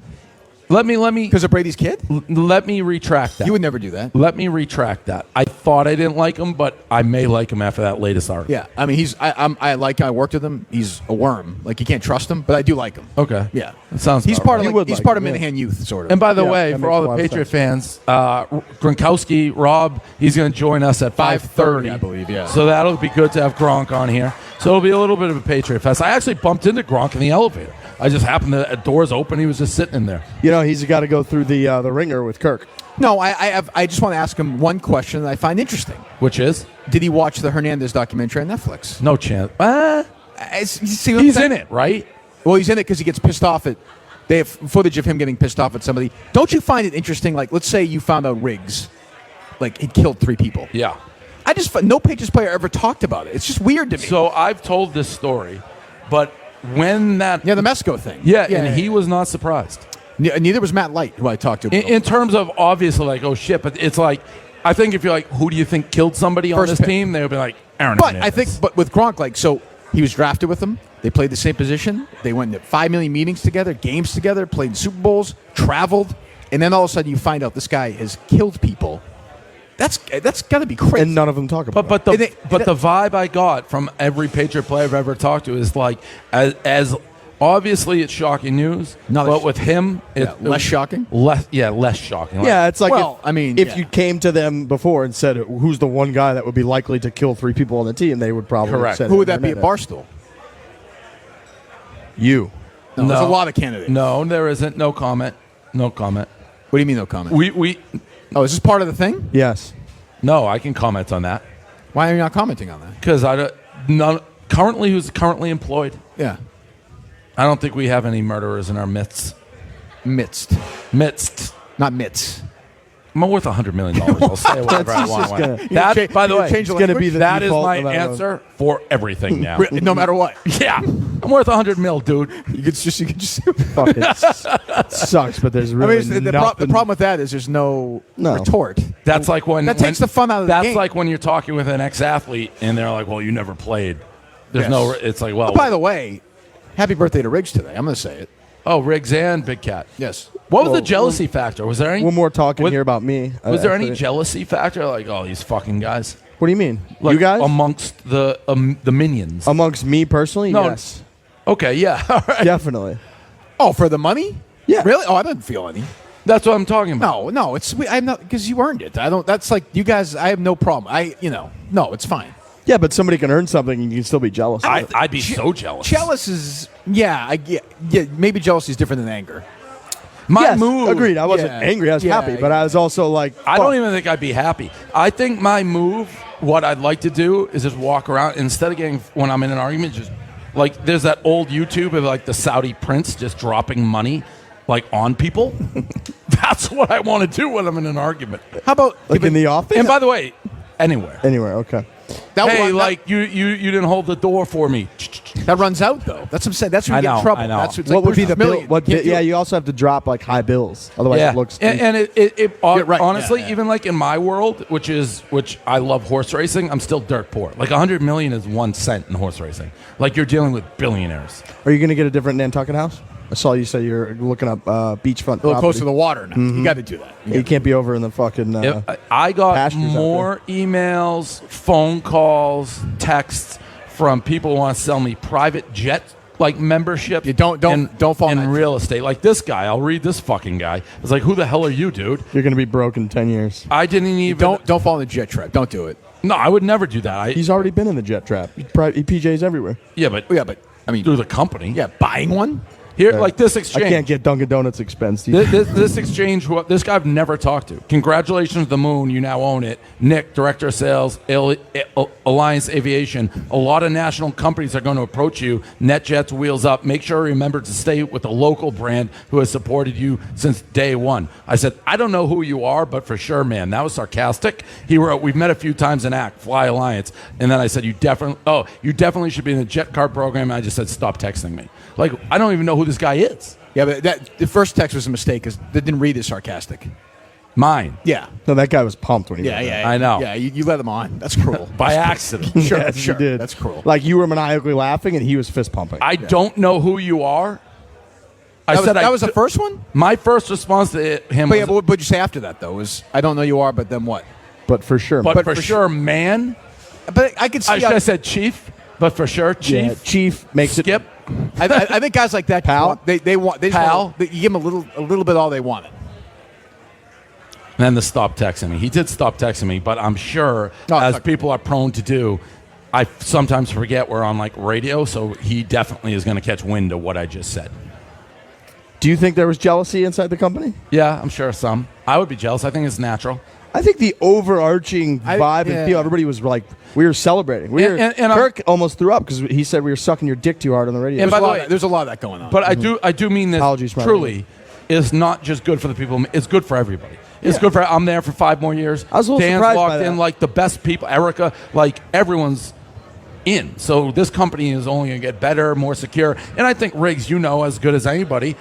B: Let me
C: Because of Brady's kid?
B: let me retract that.
C: You would never do that.
B: Let me retract that. I thought I didn't like him, but I may like him after that latest article.
C: Yeah. I mean, I worked with him. He's a worm. Like, you can't trust him, but I do like him.
B: Okay.
C: Yeah.
B: That sounds
C: He's
B: about
C: part
B: right.
C: of
A: You would
C: he's
A: like
C: part of
A: him, yeah.
C: Minihane Youth, sort of.
B: And by the
A: Yeah,
B: way,
A: that
B: for
A: makes
B: all
A: a
B: the
A: lot of
B: Patriot
A: sense.
B: fans, Gronkowski, Rob, he's going to join us at 5:30,
C: I believe, yeah.
B: So that'll be good to have Gronk on here. So it'll be a little bit of a Patriot fest. I actually bumped into Gronk in the elevator. I just happened to doors open. He was just sitting in there.
A: You know, he's got to go through the ringer with Kirk.
C: No, I just want to ask him one question that I find interesting.
B: Which is?
C: Did he watch the Hernandez documentary on Netflix?
B: No chance.
C: He's
B: in it, right?
C: Well, he's in it because he gets pissed off at. They have footage of him getting pissed off at somebody. Don't you find it interesting? Like, let's say you found out Riggs, like he'd killed 3 people.
B: Yeah.
C: No Patriots player ever talked about it. It's just weird to me.
B: So I've told this story, but when that
C: the Mesco thing.
B: He was not surprised.
C: Neither was Matt Light, who I talked to.
B: In terms of obviously like, oh shit, but it's like, I think if you're like, who do you think killed somebody on this team? They would be like, Aaron Hernandez.
C: But with Gronk, like, so he was drafted with them. They played the same position. They went to 5 million meetings together, games together, played in Super Bowls, traveled, and then all of a sudden you find out this guy has killed people. That's got to be crazy.
A: And none of them talk about it.
B: But the vibe I got from every Patriot player I've ever talked to is like, as obviously it's shocking news, but with him,
C: less shocking.
B: Less shocking.
A: Yeah, it's like
C: if
A: you came to them before and said who's the one guy that would be likely to kill 3 people on the team, they would probably
B: correct.
A: Said
C: who would that be at Barstool?
A: You.
C: No, there's a lot of candidates.
B: No, there isn't. No comment. No comment.
C: What do you mean no comment?
B: We.
C: Oh, is this part of the thing?
A: Yes.
B: No, I can comment on that.
C: Why are you not commenting on that?
B: Because who's currently employed.
C: Yeah.
B: I don't think we have any murderers in our midst.
C: Midst. Not mitts.
B: I'm worth $100 million. I'll say whatever I want. That, by the way,
A: it's going to be
B: that is my answer for everything now.
C: No matter what.
B: Yeah. I'm worth $100 million, dude.
C: You could just
A: fucking sucks, but there's really
C: the problem with that is there's no retort.
B: That's like when
C: that takes the fun out of the game.
B: That's like when you're talking with an ex-athlete and they're like, "Well, you never played." There's no. It's like, well.
C: By the way, happy birthday to Riggs today. I'm going to say it.
B: Oh, Riggs and Big Cat.
C: Yes.
B: What was the jealousy factor? Was there any?
A: One more talking here about me.
B: Was there any jealousy factor? Like, oh, these fucking guys.
A: What do you mean?
B: Like,
A: you guys
B: amongst the minions.
A: Amongst me personally,
B: no.
A: Yes.
B: Okay. Yeah. All right.
A: Definitely.
C: Oh, for the money?
A: Yeah.
C: Really? Oh, I didn't feel any.
B: That's what I'm talking about.
C: No. I'm not because you earned it. I don't. That's like you guys. I have no problem. No, it's fine.
A: Yeah, but somebody can earn something and you can still be jealous.
B: I'd be so jealous.
C: Jealous is maybe jealousy is different than anger.
B: My move.
A: Agreed. I wasn't angry. I was happy, but I was also like,
B: I don't even think I'd be happy. I think my move, what I'd like to do is just walk around instead of getting when I'm in an argument, just like there's that old YouTube of like the Saudi prince just dropping money like on people. That's what I want to do when I'm in an argument.
C: How about
A: like in the office?
B: And by the way, anywhere.
A: Okay.
B: You didn't hold the door for me.
C: That runs out though. That's what I'm saying. That's when you get in trouble.
B: I know.
C: That's
A: what would be the bill? You also have to drop like high bills, otherwise it looks.
B: Honestly, even like in my world, which I love horse racing, I'm still dirt poor. Like $100 million is 1 cent in horse racing. Like you're dealing with billionaires.
A: Are you going to get a different Nantucket house? I saw you say you're looking up beachfront.
C: A little close to the water now. Mm-hmm. You got to do that.
A: You can't be over in the fucking.
B: I got more emails, phone calls, texts from people who want to sell me private jet like membership.
C: You don't fall
B: in real estate. Like this guy, I'll read this fucking guy. It's like, who the hell are you, dude?
A: You're gonna be broke in 10 years.
B: I didn't even.
C: Don't fall in the jet trap. Don't do it.
B: No, I would never do that.
A: He's already been in the jet trap. PJs everywhere.
B: Yeah, but
C: I mean,
B: through the company.
C: Yeah, buying one.
B: Here, like this exchange.
A: I can't get Dunkin' Donuts expense.
B: This exchange, this guy I've never talked to. Congratulations, the moon. You now own it. Nick, Director of Sales, Alliance Aviation. A lot of national companies are going to approach you. NetJets, Wheels Up. Make sure you remember to stay with the local brand who has supported you since day one. I said, I don't know who you are, but for sure, man. That was sarcastic. He wrote, we've met a few times in ACT, Fly Alliance. And then I said, you definitely should be in the jet card program. And I just said, stop texting me. Like, I don't even know who this guy is.
C: Yeah, but the first text was a mistake because they didn't read as sarcastic.
B: Mine.
C: Yeah.
A: No, that guy was pumped when he
C: did that.
B: I know.
C: Yeah, you let him on. That's cruel.
B: By accident.
C: Sure,
A: yes,
C: sure.
A: You did.
C: That's cruel.
A: Like, you were maniacally laughing and he was fist pumping.
B: I don't know who you are.
C: That was the first one?
B: My first response to him
C: was... what would you say after that, though? Was, I don't know you are, but then what?
A: But for sure.
B: But for sure, man.
C: But I could see...
B: I said chief, but for sure, chief.
A: Yeah, chief makes
B: Skip.
C: I think guys like that,
A: pal,
C: they want you give them a little bit all they wanted.
B: And then to stop texting me. He did stop texting me, but I'm sure, as people are prone to do, I sometimes forget we're on like radio, so he definitely is going to catch wind of what I just said.
A: Do you think there was jealousy inside the company?
B: Yeah, I'm sure some. I would be jealous. I think it's natural.
A: I think the overarching vibe and feel, everybody was like, we were celebrating. Kirk almost threw up because he said we were sucking your dick too hard on the radio.
B: And by the way,
C: there's a lot of that going on.
B: But I do mean this.
A: Apologies,
B: truly, is not just good for the people. It's good for everybody. It's good for. I'm there for 5 more years.
A: I was a little
B: Dan's
A: surprised
B: locked
A: by that.
B: in, like the best people. Erica, like everyone's in. So this company is only going to get better, more secure. And I think Riggs, as good as anybody,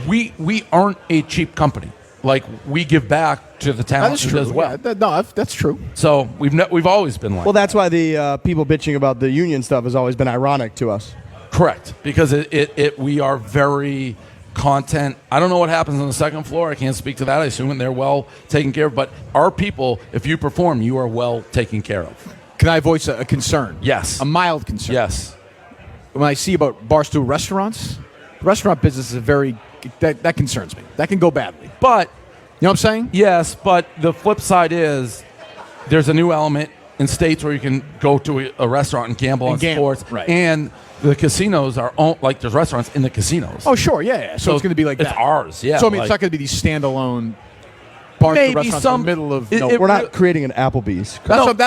B: we aren't a cheap company. Like we give back to the talent as well.
C: Yeah, that's true.
B: So we've always been like.
A: Well, that's why the people bitching about the union stuff has always been ironic to us.
B: Correct, because we are very content. I don't know what happens on the second floor. I can't speak to that. I assume they're well taken care of. But our people, if you perform, you are well taken care of.
C: Can I voice a concern?
B: Yes.
C: A mild concern.
B: Yes.
C: When I see about Barstool restaurants, the restaurant business is that concerns me. That can go badly.
B: But
C: you know what I'm saying?
B: Yes, but the flip side is there's a new element in states where you can go to a restaurant and gamble on sports.
C: Right.
B: And the casinos are like there's restaurants in the casinos.
C: Oh, sure, yeah. So it's going to be like
B: it's
C: that.
B: Ours, yeah.
C: So I mean, it's not going to be these standalone Barstool restaurants in the middle of.
A: We're not creating an Applebee's.
C: That's right.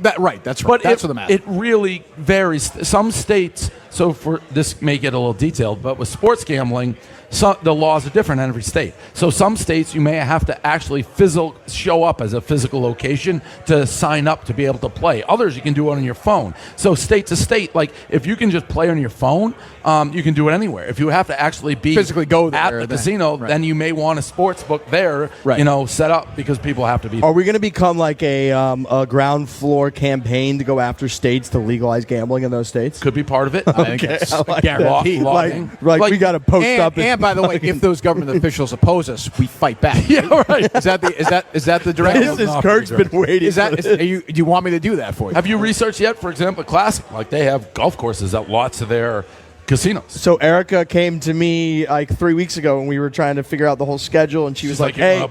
C: That's right.
B: But
C: that's what I'm asking.
B: It really varies. Some states. So for this may get a little detailed, but with sports gambling, the laws are different in every state. So some states you may have to actually show up as a physical location to sign up to be able to play. Others you can do it on your phone. So state to state, like if you can just play on your phone, you can do it anywhere. If you have to actually be
C: physically go there
B: at the casino, then you may want a sports book there, set up because people have to be.
A: Are we going to become like a ground floor campaign to go after states to legalize gambling in those states?
B: Could be part of it.
C: I think it's
A: like
C: guaranteed.
A: Like we got to post up.
C: And by the way, if those government officials oppose us, we fight back.
B: Yeah, right.
C: Is that the direction?
A: This is Kirk's been waiting.
C: Do you want me to do that for you?
B: Have you researched yet? For example, Classic, like they have golf courses at lots of their casinos.
A: So Erica came to me like 3 weeks ago when we were trying to figure out the whole schedule, and she's like, "Hey,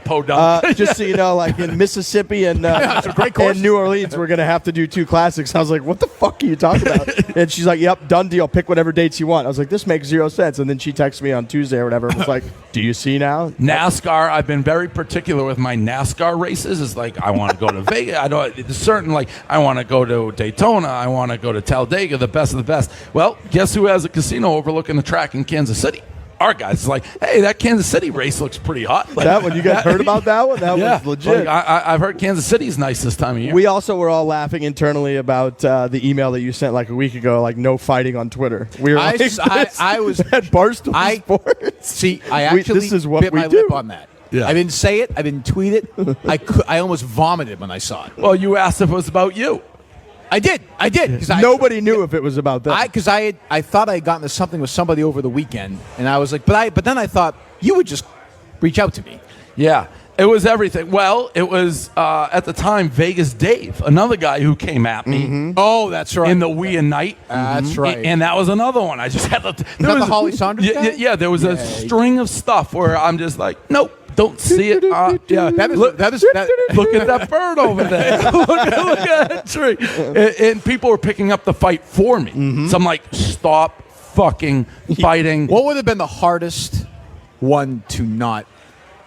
A: just so you know, like in Mississippi and New Orleans, we're gonna have to do 2 classics." I was like, "What the fuck are you talking about?" And she's like, "Yep, done deal. Pick whatever dates you want." I was like, "This makes 0 sense." And then she texted me on Tuesday or whatever and was like, "Do you see now?"
B: NASCAR. I've been very particular with my NASCAR races. It's like I want to go to Vegas. I want to go to Daytona. I want to go to Talladega. The best of the best. Well, guess who has a casino overlooking the track in Kansas City? Our guys. Like, hey, that Kansas City race looks pretty hot. Like,
A: that one, you guys heard about that one? That was legit.
B: Like, I've heard Kansas City's nice this time of year.
A: We also were all laughing internally about the email that you sent like a week ago, like no fighting on Twitter. We were
C: I was
A: at Barstool Sports.
C: See, I actually bit my lip on that.
B: Yeah.
C: I didn't say it. I didn't tweet it. I almost vomited when I saw it.
B: Well, you asked if it was about you.
C: I did.
A: Nobody knew if it was about them.
C: Because I thought I had gotten to something with somebody over the weekend, and I was like, but then I thought you would just reach out to me.
B: Yeah, it was everything. Well, it was at the time Vegas Dave, another guy who came at me.
A: Mm-hmm.
C: Oh, that's right.
B: In the wee and night.
C: That's right.
B: And that was another one. I just had to.
C: There was the Holly Saunders guy?
B: Yeah, there was a string of stuff where I'm just like, nope. Don't see it. Yeah, look at that bird over there. look at that tree. And people were picking up the fight for me. Mm-hmm. So I'm like, stop fucking fighting.
C: What would have been the hardest one to not?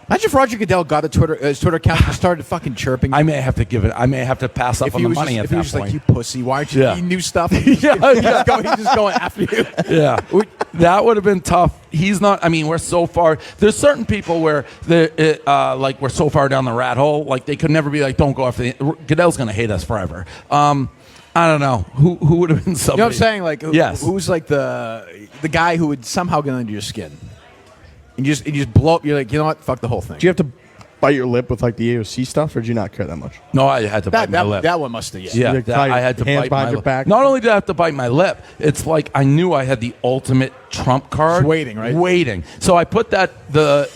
C: Imagine if Roger Goodell got his Twitter account and started fucking chirping.
B: I may have to pass up on the money at that point.
C: If he was like, you pussy, why aren't you eating new stuff?
B: He's
C: just going after you.
B: Yeah. That would have been tough. He's not, we're so far. There's certain people where we're so far down the rat hole, like they could never be like, don't go after Goodell's going to hate us forever. I don't know. Who would have been somebody?
C: You know what I'm saying? Like,
B: yes.
C: Who's like the guy who would somehow get under your skin? And you just blow up. You're like, you know what? Fuck the whole thing.
A: Do you have to bite your lip with like the AOC stuff, or did you not care that much?
B: No, I had to bite my lip.
C: That one must have.
B: Yeah, I had to bite my lip.
A: Back.
B: Not only did I have to bite my lip, it's like I knew I had the ultimate trump card.
C: Just waiting, right?
B: Waiting. So I put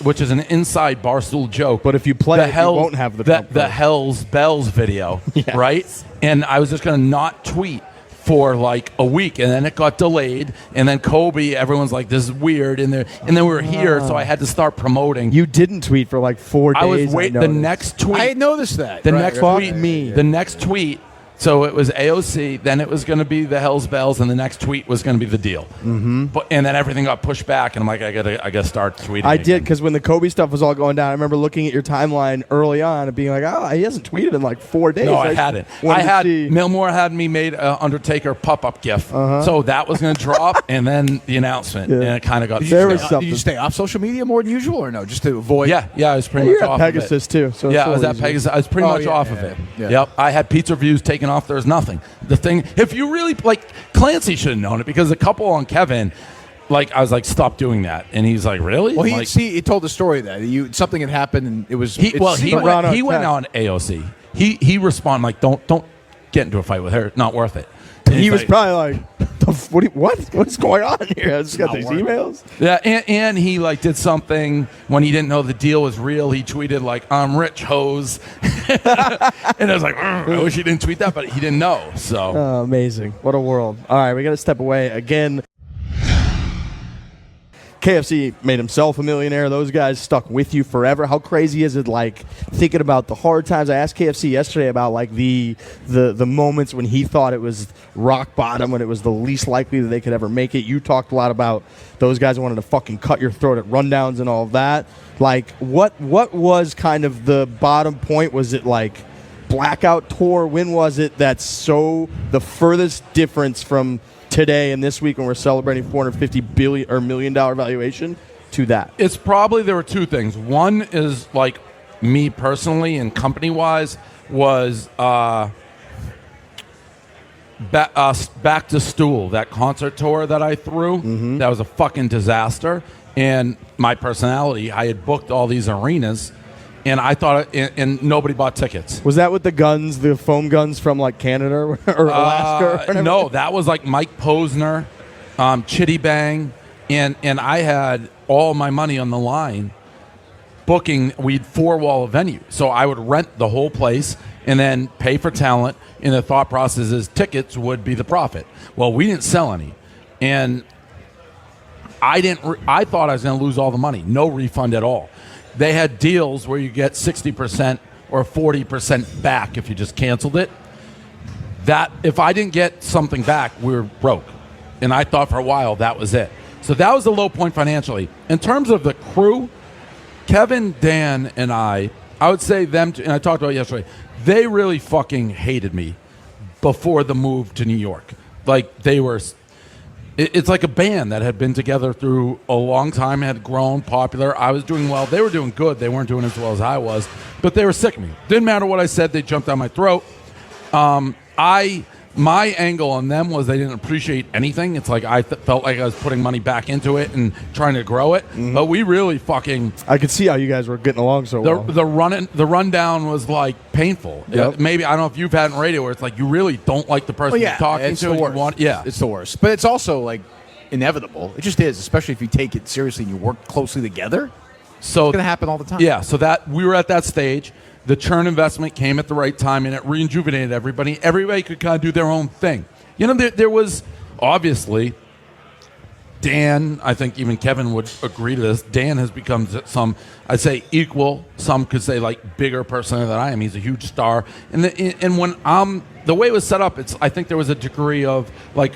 B: which is an inside Barstool joke.
A: But if you play you won't have
B: the Hell's Bells video, right? And I was just going to not tweet for like a week, and then it got delayed, and then Kobe, everyone's like, this is weird, and then we were here, so I had to start promoting.
A: You didn't tweet for like 4 days.
B: I was waiting. The next tweet.
C: I had noticed that.
B: The next tweet So it was AOC, then it was going to be the Hells Bells, and the next tweet was going to be the deal. Mm-hmm. And then everything got pushed back, and I'm like, I gotta start tweeting.
A: I did, because when the Kobe stuff was all going down, I remember looking at your timeline early on and being like, oh, he hasn't tweeted in like 4 days.
B: No, I hadn't. Milmore had me made an Undertaker pop-up gif, so that was going to drop, and then the announcement, and it kind of got.
C: Did you stay off social media more than usual, or no, just to avoid?
B: Yeah, I was pretty much off
A: Pegasus
B: of it.
A: too. So
B: yeah, I was at Pegasus. I was pretty much off of it.
C: Yeah.
B: Yep, I had pizza reviews taken off. There's nothing. The thing, if you really like, Clancy should have known it, because a couple on Kevin, like, I was like, stop doing that, and he's like, really?
C: Well,
B: he
C: told the story that something had happened, and it was.
B: He went on AOC. He responded like, don't get into a fight with her. Not worth it.
A: And he was probably like, what's going on here? I just got these emails.
B: Yeah, and he like did something when he didn't know the deal was real. He tweeted like, I'm rich, hoes. And I was like, I wish he didn't tweet that, but he didn't know. So
A: amazing. What a world. All right, we got to step away again. KFC made himself a millionaire. Those guys stuck with you forever. How crazy is it, like, thinking about the hard times? I asked KFC yesterday about, like, the moments when he thought it was rock bottom, when it was the least likely that they could ever make it. You talked a lot about those guys wanted to fucking cut your throat at rundowns and all of that. Like, what was kind of the bottom point? Was it, like, blackout tour? When was it that's so the furthest difference from today and this week when we're celebrating $450 million valuation to that?
B: It's probably, there were two things. One is, like, me personally and company wise was Back to Stool, that concert tour that I threw. Mm-hmm. That was a fucking disaster. And my personality, I had booked all these arenas, and I thought, and nobody bought tickets.
A: Was that with the guns, the foam guns from like Canada or Alaska? Or
B: no, that was like Mike Posner, Chitty Bang, and I had all my money on the line booking. We'd four-wall a venue, so I would rent the whole place and then pay for talent. And the thought process is tickets would be the profit. Well, we didn't sell any, and I thought I was going to lose all the money. No refund at all. They had deals where you get 60% or 40% back if you just canceled it. That if I didn't get something back, we were broke. And I thought for a while that was it. So that was the low point financially. In terms of the crew, Kevin, Dan, and I would say them, and I talked about it yesterday, they really fucking hated me before the move to New York. Like, they were... It's like a band that had been together through a long time, had grown popular. I was doing well. They were doing good. They weren't doing as well as I was, but they were sick of me. Didn't matter what I said. They jumped down my throat. My angle on them was they didn't appreciate anything. It's like I felt like I was putting money back into it and trying to grow it. Mm-hmm. But we really fucking...
A: I could see how you guys were getting along so well.
B: The rundown was like painful.
A: Yep.
B: Maybe, I don't know if you've had it in radio where it's like you really don't like the person you're talking
C: it's
B: to.
C: The worst.
B: It's
C: the worst. But it's also like inevitable. It just is, especially if you take it seriously and you work closely together. So it's going to happen all the time.
B: Yeah, so that we were at that stage. The churn investment came at the right time, and it rejuvenated everybody. Everybody could kind of do their own thing. You know, there was, obviously, Dan, I think even Kevin would agree to this, Dan has become some, I'd say, equal, some could say, like, bigger person than I am. He's a huge star. And when the way it was set up, I think there was a degree of, like,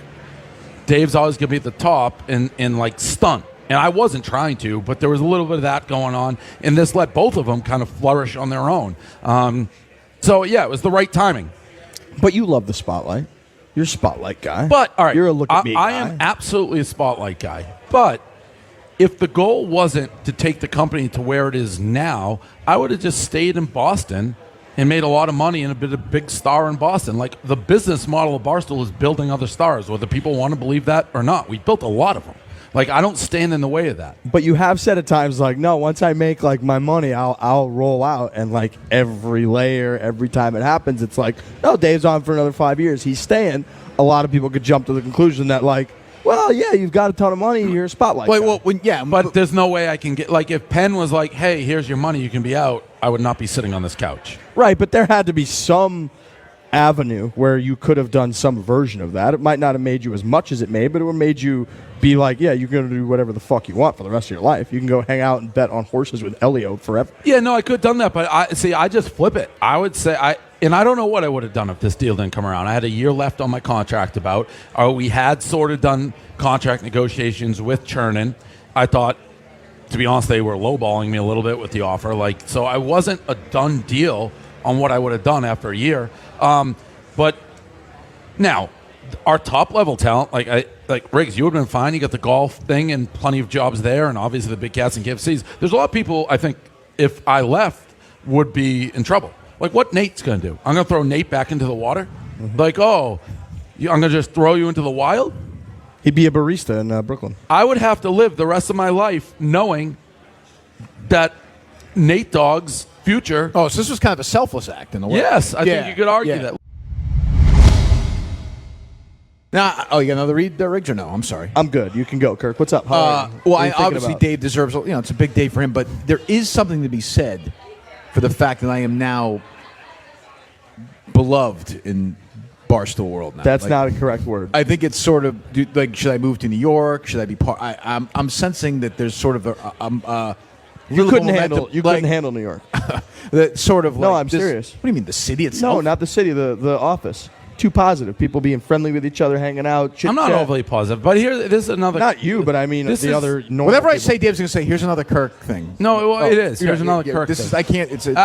B: Dave's always going to be at the top and like, stunt. And I wasn't trying to, but there was a little bit of that going on, and this let both of them kind of flourish on their own. So, yeah, it was the right timing.
A: But you love the spotlight. You're a spotlight guy.
B: But, all right,
A: you're a look-at-me guy.
B: I am absolutely a spotlight guy. But if the goal wasn't to take the company to where it is now, I would have just stayed in Boston and made a lot of money and been a big star in Boston. Like, the business model of Barstool is building other stars, whether people want to believe that or not. We built a lot of them. Like, I don't stand in the way of that.
A: But you have said at times, like, no, once I make, like, my money, I'll roll out. And, like, every layer, every time it happens, it's like, no, Dave's on for another 5 years. He's staying. A lot of people could jump to the conclusion that, like, well, yeah, you've got a ton of money. You're a spotlight guy.
B: But there's no way I can get, like, if Penn was like, hey, here's your money, you can be out, I would not be sitting on this couch.
A: Right, but there had to be some avenue where you could have done some version of that. It might not have made you as much as it made, but it would have made you be like, yeah, you're going to do whatever the fuck you want for the rest of your life. You can go hang out and bet on horses with Elio forever.
B: Yeah, no, I could have done that, but I just flip it. I would say and I don't know what I would have done if this deal didn't come around. I had a year left on my contract we had sort of done contract negotiations with Chernin. I thought, to be honest, they were lowballing me a little bit with the offer. So I wasn't a done deal on what I would have done after a year. But now, our top-level talent, like Riggs, you would have been fine. You got the golf thing and plenty of jobs there, and obviously the big cats and KFCs. There's a lot of people, I think, if I left, would be in trouble. Like what Nate's going to do. I'm going to throw Nate back into the water? I'm going to just throw you into the wild?
A: He'd be a barista in Brooklyn.
B: I would have to live the rest of my life knowing that Nate Dogg's future...
C: Oh, so this was kind of a selfless act in a way.
B: Yes, I think you could argue that.
C: Now, you got another read there, Riggs, or no? I'm sorry.
A: I'm good. You can go, Kirk. What's up?
C: Obviously, Dave deserves, it's a big day for him, but there is something to be said for the fact that I am now beloved in Barstool world now.
A: That's not a correct word.
C: I think it's sort of should I move to New York? Should I be part? I'm sensing that there's sort of
A: you couldn't handle New York.
C: That sort of
A: no, I'm serious.
C: What do you mean the city itself?
A: No, not the city. The office. Too positive. People being friendly with each other, hanging out.
B: I'm not overly positive, but this is another.
A: Not you, but I mean the other.
C: Whenever I
A: people.
C: say, Dave's going to say, "Here's another Kirk thing."
B: No, it is. Here's another Kirk thing.
C: I can't.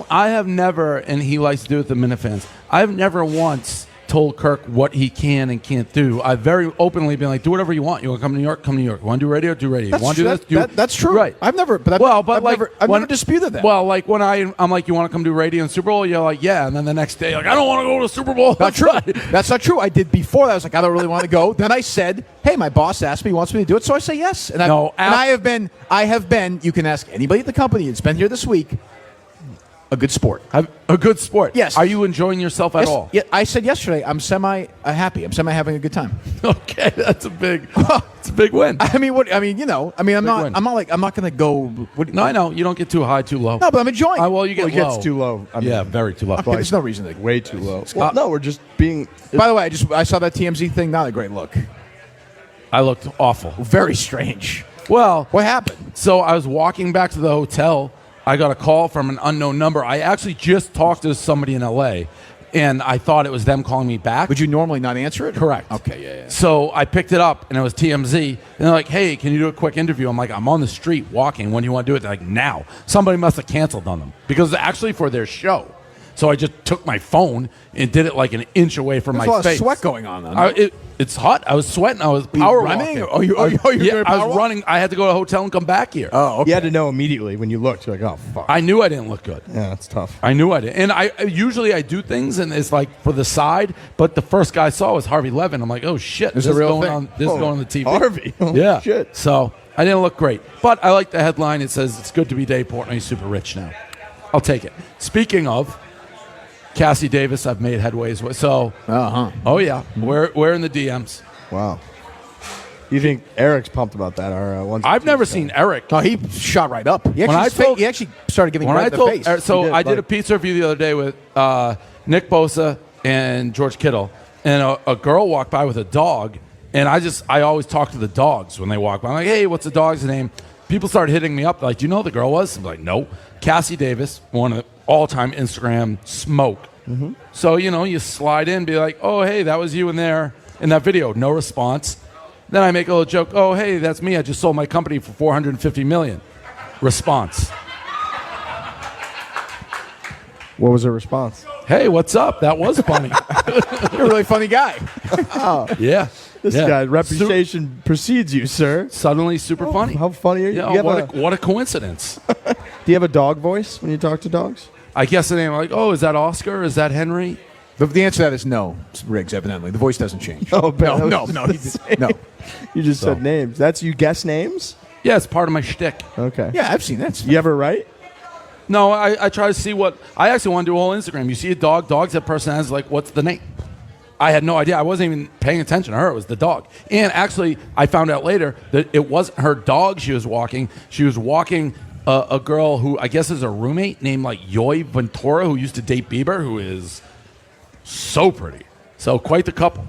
B: I have never, and he likes to do it with the Minifans. I've never once told Kirk what he can and can't do. I've very openly been like, do whatever you want. You want to come to New York? Come to New York. You want to do radio? Do radio. You want to do this?
C: That's true.
B: Right.
C: I've never disputed that.
B: Well, like when I'm like, you want to come do radio and Super Bowl? You're like, yeah. And then the next day, like, I don't want to go to Super Bowl.
C: Not true. That's not true. I did before that. I was like, I don't really want to go. Then I said, hey, my boss asked me, he wants me to do it, so I say yes. And I have been. You can ask anybody at the company. It's been here this week. A good sport.
B: A good sport.
C: Yes.
B: Are you enjoying yourself at all?
C: Yeah. I said yesterday I'm semi-happy. I'm semi-having a good time.
B: Okay, that's a big win.
C: I'm not going to go.
B: I know you don't get too high, too low.
C: No, but I'm enjoying.
B: You get
A: it
B: low.
A: gets too low.
B: Very too low.
C: Okay, there's no reason to
A: way too low. Well, no, we're just being.
C: By the way, I saw that TMZ thing. Not a great look.
B: I looked awful.
C: Very strange.
B: Well,
C: what happened?
B: So I was walking back to the hotel. I got a call from an unknown number. I actually just talked to somebody in L.A., and I thought it was them calling me back.
C: Would you normally not answer it?
B: Correct.
C: Okay, yeah.
B: So I picked it up, and it was TMZ. And they're like, hey, can you do a quick interview? I'm like, I'm on the street walking. When do you want to do it? They're like, now. Somebody must have canceled on them because it's actually for their show. So I just took my phone and did it like an inch away from my face.
C: There's a lot of sweat going on, though.
B: It's hot. I was sweating. I was power
C: running.
B: Walking. I was running. I had to go to a hotel and come back here.
C: Oh, okay.
A: You had to know immediately when you looked. You're like, oh, fuck.
B: I knew I didn't look good.
A: Yeah, that's tough.
B: I knew I did. And I usually I do things, and it's like for the side, but the first guy I saw was Harvey Levin. I'm like, oh, shit. This is going on the TV.
A: Harvey.
B: Yeah.
A: Shit.
B: So I didn't look great. But I like the headline. It says, it's good to be Dave Portnoy. He's super rich now. I'll take it. Speaking of, Cassie Davis, I've made headways with. So, oh, yeah. We're in the DMs.
A: Wow. You think Eric's pumped about that?
B: I've never seen Eric.
C: No, he shot right up. He actually started giving right in the face.
B: Eric, I did a pizza review the other day with Nick Bosa and George Kittle, and a girl walked by with a dog, and I always talk to the dogs when they walk by. I'm like, hey, what's the dog's name? People started hitting me up like, do you know who the girl was? I'm like, no. Cassie Davis, one of the all-time Instagram smoke. Mm-hmm. So, you slide in, be like, oh, hey, that was you in there in that video. No response. Then I make a little joke, oh, hey, that's me. I just sold my company for $450 million. Response.
A: What was her response?
B: Hey, what's up? That was funny.
C: You're a really funny guy.
B: Yeah.
A: This guy's reputation precedes you, sir.
B: Suddenly super funny.
A: How funny are you?
B: Yeah, what a coincidence.
A: Do you have a dog voice when you talk to dogs?
B: I guess the name, like, oh, is that Oscar? Is that Henry?
C: The answer to that is no, Riggs, evidently. The voice doesn't change.
A: Oh,
C: no.
A: You just said names. You guess names?
B: Yeah, it's part of my shtick.
A: Okay.
C: Yeah, I've seen that.
A: You ever write?
B: No, I try to see what... I actually want to do a whole Instagram. You see a dog, dogs have personalities, like, what's the name? I had no idea. I wasn't even paying attention to her. It was the dog. And actually, I found out later that it wasn't her dog she was walking. She was walking a girl who I guess is a roommate named, like, Yoy Ventura, who used to date Bieber, who is so pretty. So quite the couple.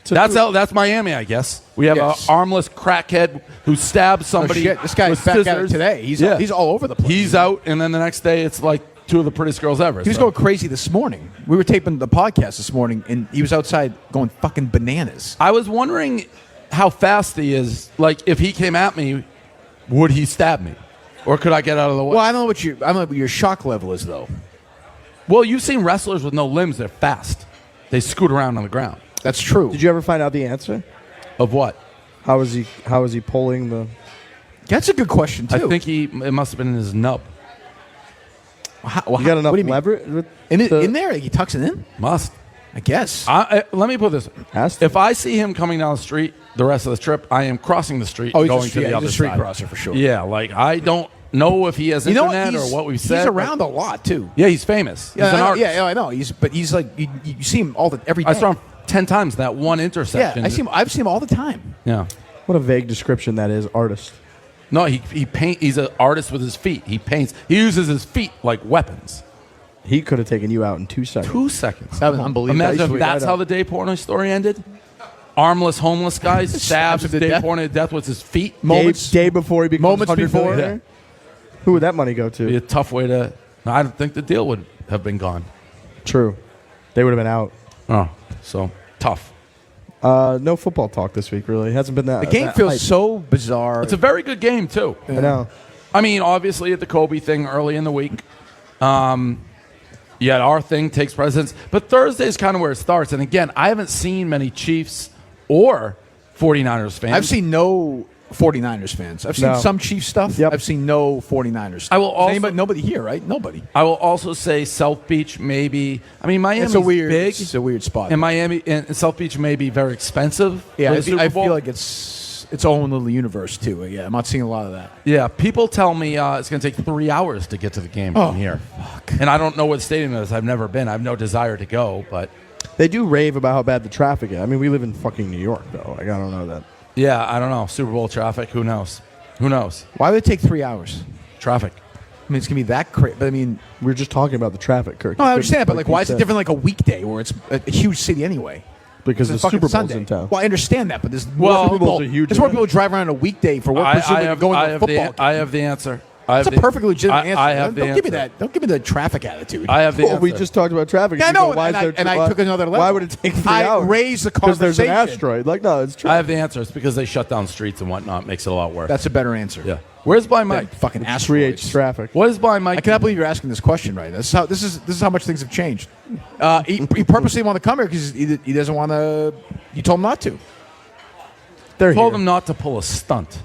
B: That's Miami, I guess. We have an armless crackhead who stabs somebody.
C: Oh, shit. This guy's back at it today. He's all over the place.
B: He's out, and then the next day it's like two of the prettiest girls ever.
C: He was going crazy this morning. We were taping the podcast this morning, and he was outside going fucking bananas.
B: I was wondering how fast he is. Like, if he came at me, would he stab me? Or could I get out of the way?
C: Well, I don't know what your shock level is, though.
B: Well, you've seen wrestlers with no limbs. They're fast. They scoot around on the ground.
C: That's true.
A: Did you ever find out the answer?
B: Of what?
A: How was he pulling the?
C: That's a good question, too.
B: I think it must have been in his nub.
A: You got enough
C: what do you mean?
A: leverage
C: in there? Like he tucks it in?
B: Must.
C: I guess.
B: Let me put this.
A: Has to.
B: If I see him coming down the street the rest of the trip, I am crossing the street and going to the other
C: he's a street
B: side.
C: crosser for sure.
B: Yeah, like I don't know if he has internet or what we've said.
C: He's around a lot, too.
B: Yeah, he's famous. He's an artist.
C: Yeah, I know. He's like, you see him every day.
B: I saw him 10 times that one intersection.
C: Yeah, I've seen him all the time.
B: Yeah.
A: What a vague description that is, artist.
B: No, he paint. He's an artist with his feet. He paints. He uses his feet like weapons.
A: He could have taken you out in 2 seconds.
B: 2 seconds.
C: That was unbelievable.
B: Imagine if that's how the Dave Portnoy story ended. Armless, homeless guy stabs Dave Portnoy to death with his feet.
A: Day before he becomes
C: Moments
A: 100
C: before.
A: millionaire? Who would that money go to?
B: Be a tough way to. I don't think the deal would have been gone.
A: True. They would have been out.
B: Oh, so tough.
A: No football talk this week, really. It hasn't been that.
C: The game
A: that
C: feels
A: hype.
C: so bizarre.
B: It's a very good game too.
A: I know.
B: I mean, obviously at the Kobe thing early in the week. Yet our thing takes precedence. But Thursday is kind of where it starts. And again, I haven't seen many Chiefs or 49ers fans.
C: I've seen no 49ers fans. I've seen some Chiefs stuff.
A: Yep.
C: I've seen no 49ers stuff.
B: I will also
C: nobody here, right? Nobody.
B: I will also say South Beach maybe. I mean, Miami's big.
C: It's a weird spot.
B: And Miami and South Beach may be very expensive.
C: Yeah,
B: for the Super
C: I
B: Bowl.
C: feel like it's its own little universe too. Yeah, I'm not seeing a lot of that.
B: Yeah, people tell me it's going to take 3 hours to get to the game from here.
C: Fuck.
B: And I don't know what stadium it is. I've never been. I have no desire to go, but
A: They do rave about how bad the traffic is. I mean, we live in fucking New York, though. Like, I don't know that.
B: yeah, I don't know. Super Bowl traffic, who knows? Who knows?
C: Why would it take 3 hours?
B: Traffic.
C: I mean, it's gonna be that crazy. But I mean,
A: We were just talking about the traffic, Kirk.
C: no, I understand. But like, why is it
A: you said.
C: different? Like a weekday where it's a huge city anyway?
A: Because the
C: It's fucking
A: Super Bowl's
C: Sunday.
A: in town.
C: Well, I understand that, but there's
B: Well,
C: more
B: Super
A: Bowl's
C: people.
A: a huge
C: There's more
A: event.
C: people drive around on a weekday for work, presumably going to a football game.
B: I have the answer.
C: That's a perfectly legitimate answer.
B: I have the
C: Don't give me
B: answer.
C: that. Don't give me the traffic attitude.
B: I have the
A: Well,
B: answer.
A: we just talked about traffic.
C: Yeah, I
A: You
C: know,
A: go, why
C: and
A: is there
C: I
A: why-
C: took another level.
A: Why would it take 3
C: I
A: hours?
C: raised the
A: Because there's an
C: conversation.
A: asteroid. Like, no, it's true.
B: I have the answer. It's because they shut down streets and whatnot. Makes it a lot worse.
C: That's a better answer.
B: yeah. Where's Blind Mike?
C: That fucking
A: Creates
C: asteroids.
A: traffic.
B: What is Blind Mike?
C: I cannot believe you're asking this question right. This is how much things have changed. He purposely wanted to come here because he doesn't want to. You told him not to.
A: They're
B: told
A: here.
B: him not to pull a stunt.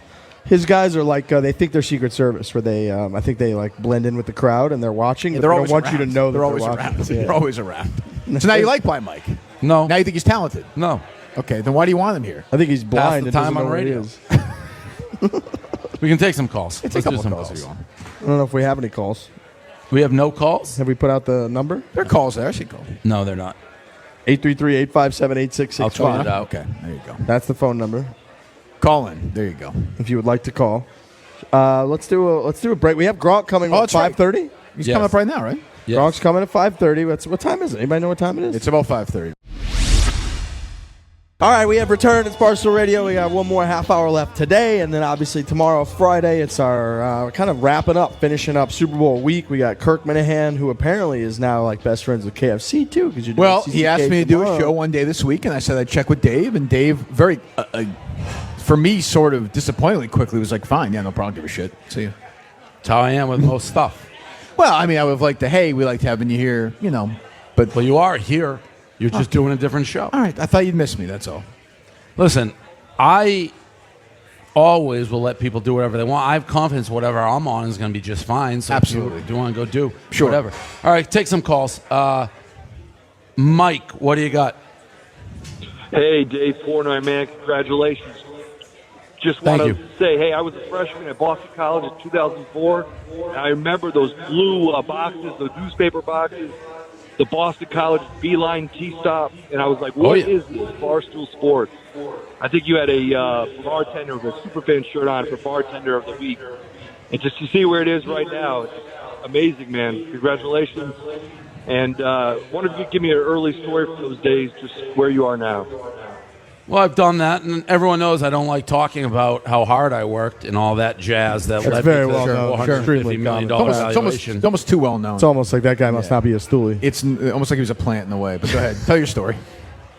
A: His guys are like they think they're Secret Service, where they I think they like blend in with the crowd and they're watching.
C: Yeah,
A: but
C: they're
A: they
C: always
A: don't want
C: around.
A: you to know that
C: they're always
A: watching.
C: around.
A: Yeah.
C: They're always around. So now you like Blind Mike.
B: No.
C: Now you think he's talented.
B: No.
C: Okay, then why do you want him here?
A: I think he's blind
B: the
A: and
B: time
A: doesn't know
B: on
A: what he
B: radio.
A: is.
B: We can take some calls.
C: Take
B: Let's
C: a
B: do
C: couple
B: some
C: calls
B: calls.
C: if you want.
A: I don't know if we have any calls.
B: We have no calls?
A: Have we put out the number?
C: There are calls there. I should go.
B: No, they're not.
A: 833-857-8665.
B: I'll tweet it out.
C: Okay, there you go.
A: That's the phone number
C: Call in. There you go.
A: if you would like to call. Let's do a break. We have Gronk coming at
C: that's right.
A: 5:30.
C: He's
B: Yes.
C: coming up right now, right?
B: Yes.
A: Gronk's coming at 5:30. What time is it? Anybody know what time it is?
C: It's about 5:30.
A: All right, we have returned. It's Barstool Radio. We got one more half hour left today, and then obviously tomorrow, Friday, it's our kind of wrapping up, finishing up Super Bowl week. We got Kirk Minihane, who apparently is now like best friends with KFC too. Because
C: Well, he asked me to do a show one day this week, and I said I'd check with Dave, and Dave very, for me, sort of disappointingly quickly was like, "Fine, yeah, no problem, give a shit." See you.
B: That's how I am with most stuff.
C: Well, I mean, I would have liked to. Hey, we liked having you here, you know. But
B: Well, you are here. You're just doing a different show.
C: all right, I thought you'd miss me. That's all.
B: Listen, I always will let people do whatever they want. I have confidence whatever I'm on is going to be just fine. So
C: Absolutely.
B: if you want to go do
C: Sure.
B: whatever. All right, take some calls. Mike, what do you got?
D: Hey, Dave Portnoy, man, congratulations. Just want
B: Thank
D: to
B: you.
D: say, hey, I was a freshman at Boston College in 2004. And I remember those blue boxes, those newspaper boxes, the Boston College Beeline T-Stop, and I was like, what is this? Barstool Sports. I think you had a bartender with a Superfan shirt on for Bartender of the Week. And just to see where it is right now, it's amazing, man. Congratulations. And wonder if you could give me an early story from those days, just where you are now.
B: Well, I've done that, and everyone knows I don't like talking about how hard I worked and all that jazz that led
A: very
B: me to
A: well
B: the
A: known.
B: $450 million valuation.
C: It's almost too well known.
A: It's almost like that guy must not be a stoolie.
C: It's almost like he was a plant in a way. But go ahead, tell your story.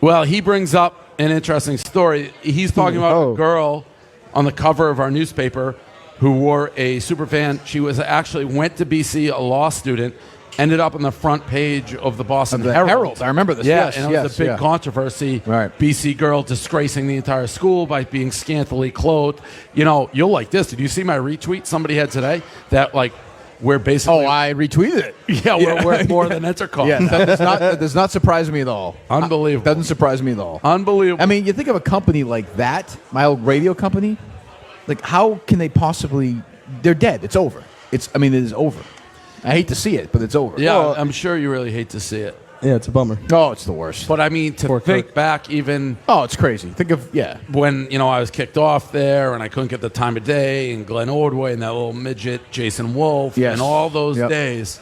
B: Well, he brings up an interesting story. He's talking about a girl on the cover of our newspaper who wore a superfan. She was actually went to BC, a law student, ended up on the front page of the Boston Herald.
C: I remember this.
B: Yeah,
C: yes,
B: and it was a big controversy.
C: Right.
B: BC girl disgracing the entire school by being scantily clothed. You know, you'll like this. Did you see my retweet somebody had today? That, like, we're basically...
C: Oh, I retweeted it.
B: Yeah, we're worth more than Intercom.
C: Yeah, that does not surprise me at all.
B: Unbelievable.
C: Doesn't surprise me at all.
B: Unbelievable.
C: I mean, you think of a company like that, my old radio company, like how can they possibly... They're dead. It's over. It is over. I hate to see it, but it's over.
B: Yeah, well, I'm sure you really hate to see it.
A: Yeah, it's a bummer.
C: Oh, it's the worst.
B: But I mean, to think back even...
C: Oh, it's crazy. Think of,
B: when, I was kicked off there and I couldn't get the time of day and Glenn Ordway and that little midget, Jason Wolf, and all those days.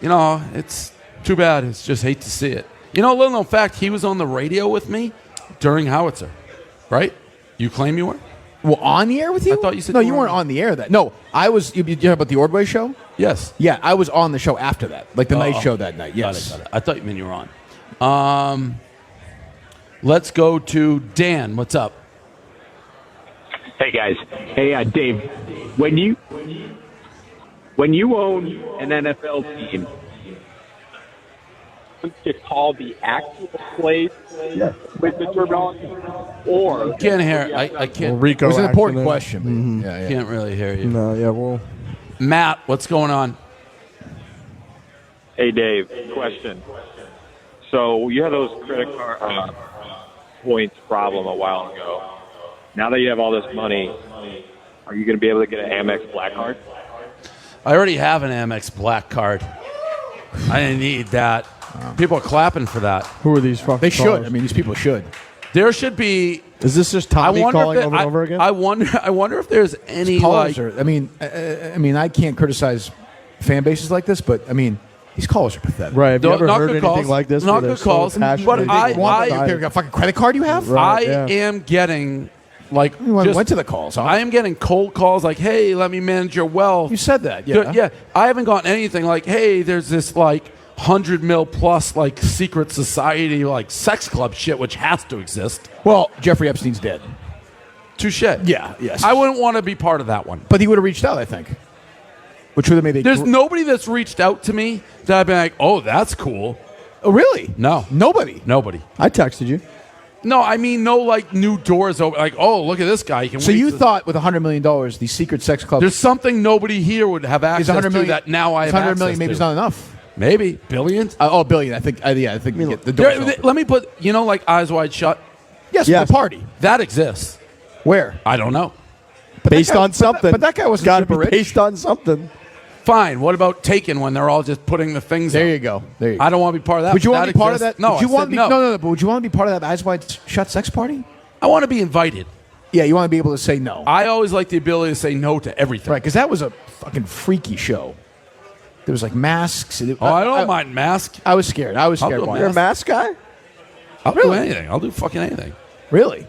B: It's too bad. It's just hate to see it. Little known fact, he was on the radio with me during Howitzer, right? You claim you were?
C: Well, on the air with you?
B: I thought you said
C: no, you weren't on the air. No, I was. You heard about the Ordway show?
B: Yes.
C: Yeah, I was on the show after that, like the night show that night. Yes.
B: Got it. I thought you meant you were on. Let's go to Dan. What's up?
E: Hey guys. Hey Dave. When you own an NFL team, to call the actual plays with the terminology, or
B: can't hear. I can't.
A: Rico,
C: it was an important
A: accident.
C: question.
A: Mm-hmm.
C: Yeah.
B: Can't really hear you.
A: No, yeah, well,
B: Matt, what's going on?
F: Hey, Dave, question. So you had those credit card points problem a while ago. Now that you have all this money, are you going to be able to get an Amex Black Card?
B: I already have an Amex Black Card. I didn't need that. People are clapping for that.
A: who are these fucking
C: They should.
A: callers?
C: I mean, these people should.
B: There should be.
A: Is this just Tommy calling over and over again?
B: I wonder if there's any
C: Callers
B: like.
C: are, I mean, I can't criticize fan bases like this, but I mean, these callers are pathetic.
A: Right. Have you ever
B: Not
A: heard
B: good
A: anything
B: calls.
A: like this?
B: Not
A: where they're
B: good calls.
A: So passionate?
B: But
A: They
B: I-
A: want
B: I-
A: to die.
C: A fucking credit card you have?
A: Right.
B: I am getting like.
C: You went to the calls. Huh?
B: I am getting cold calls like, "Hey, let me manage your wealth."
C: You said that. Yeah.
B: Yeah. I haven't gotten anything like, "Hey, there's this like 100 mil plus like secret society like sex club shit which has to exist."
C: Well, Jeffrey Epstein's dead.
B: Touche.
C: Yeah. Yes.
B: I wouldn't want to be part of that one.
C: But he would have reached out, I think. Which would have made
B: There's nobody that's reached out to me that I've been like, "Oh, that's cool."
C: Oh, really?
B: No.
C: Nobody.
A: I texted you.
B: No, I mean no like new doors open. Like, oh, look at this guy. He can
C: So
B: wait
C: you
B: to-
C: thought with $100 million, the secret sex club
B: there's something nobody here would have access
C: is $100 million
B: to that now I have
C: 100
B: access
C: million maybe
B: to.
C: it's not enough.
B: Maybe billions.
C: $1 billion. I think. I think we get the doors open.
B: Let me put like Eyes Wide Shut.
C: Yes,
A: Yes.
C: the party.
B: That exists.
C: Where?
B: I don't know.
A: Based on something.
C: but that guy wasn't
A: Gotta
C: super
A: be
C: rich.
A: based on something.
B: Fine. What about Taken when they're all just putting the things?
C: There
B: up?
C: you go. There you go.
B: I don't want to be part of that.
C: Would you want to be part of
B: exists.
C: that?
B: No.
C: Would you
B: I
C: want
B: said
C: to be,
B: no.
C: no. But would you want to be part of that Eyes Wide Shut sex party?
B: I want to be invited.
C: Yeah, you want to be able to say no.
B: I always like the ability to say no to everything.
C: Right, because that was a fucking freaky show. There was like masks.
B: I don't mind mask.
C: I was scared. I was
B: I'll
C: scared.
B: do a
C: Why?
A: You're a mask guy?
B: I'll do anything. I'll do fucking anything.
C: Really?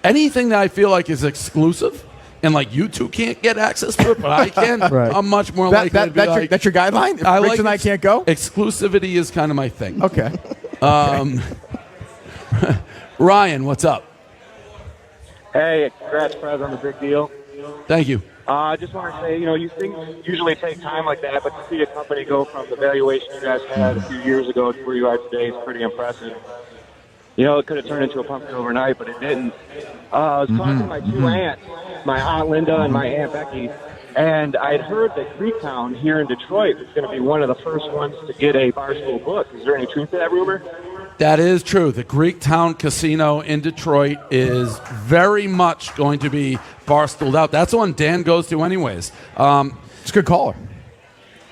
B: Anything that I feel like is exclusive and like you two can't get access to it, but I can.
A: Right.
B: I'm much more likely to be like,
C: that's your guideline? If
B: I
C: Rich
B: like
C: and I can't go?
B: Exclusivity is kind of my thing.
C: Okay.
B: Ryan, what's up?
F: Hey, congrats, Prez, on the big deal.
B: Thank you.
F: I just want to say, you things usually take time like that, but to see a company go from the valuation you guys had a few years ago to where you are today is pretty impressive. It could have turned into a pumpkin overnight, but it didn't. I was talking to my two aunts, my Aunt Linda and my Aunt Becky, and I'd heard that Greektown here in Detroit was going to be one of the first ones to get a Barstool book. Is there any truth to that rumor?
B: That is true. The Greektown Casino in Detroit is very much going to be barstooled out. That's the one Dan goes to anyways.
C: It's a good caller.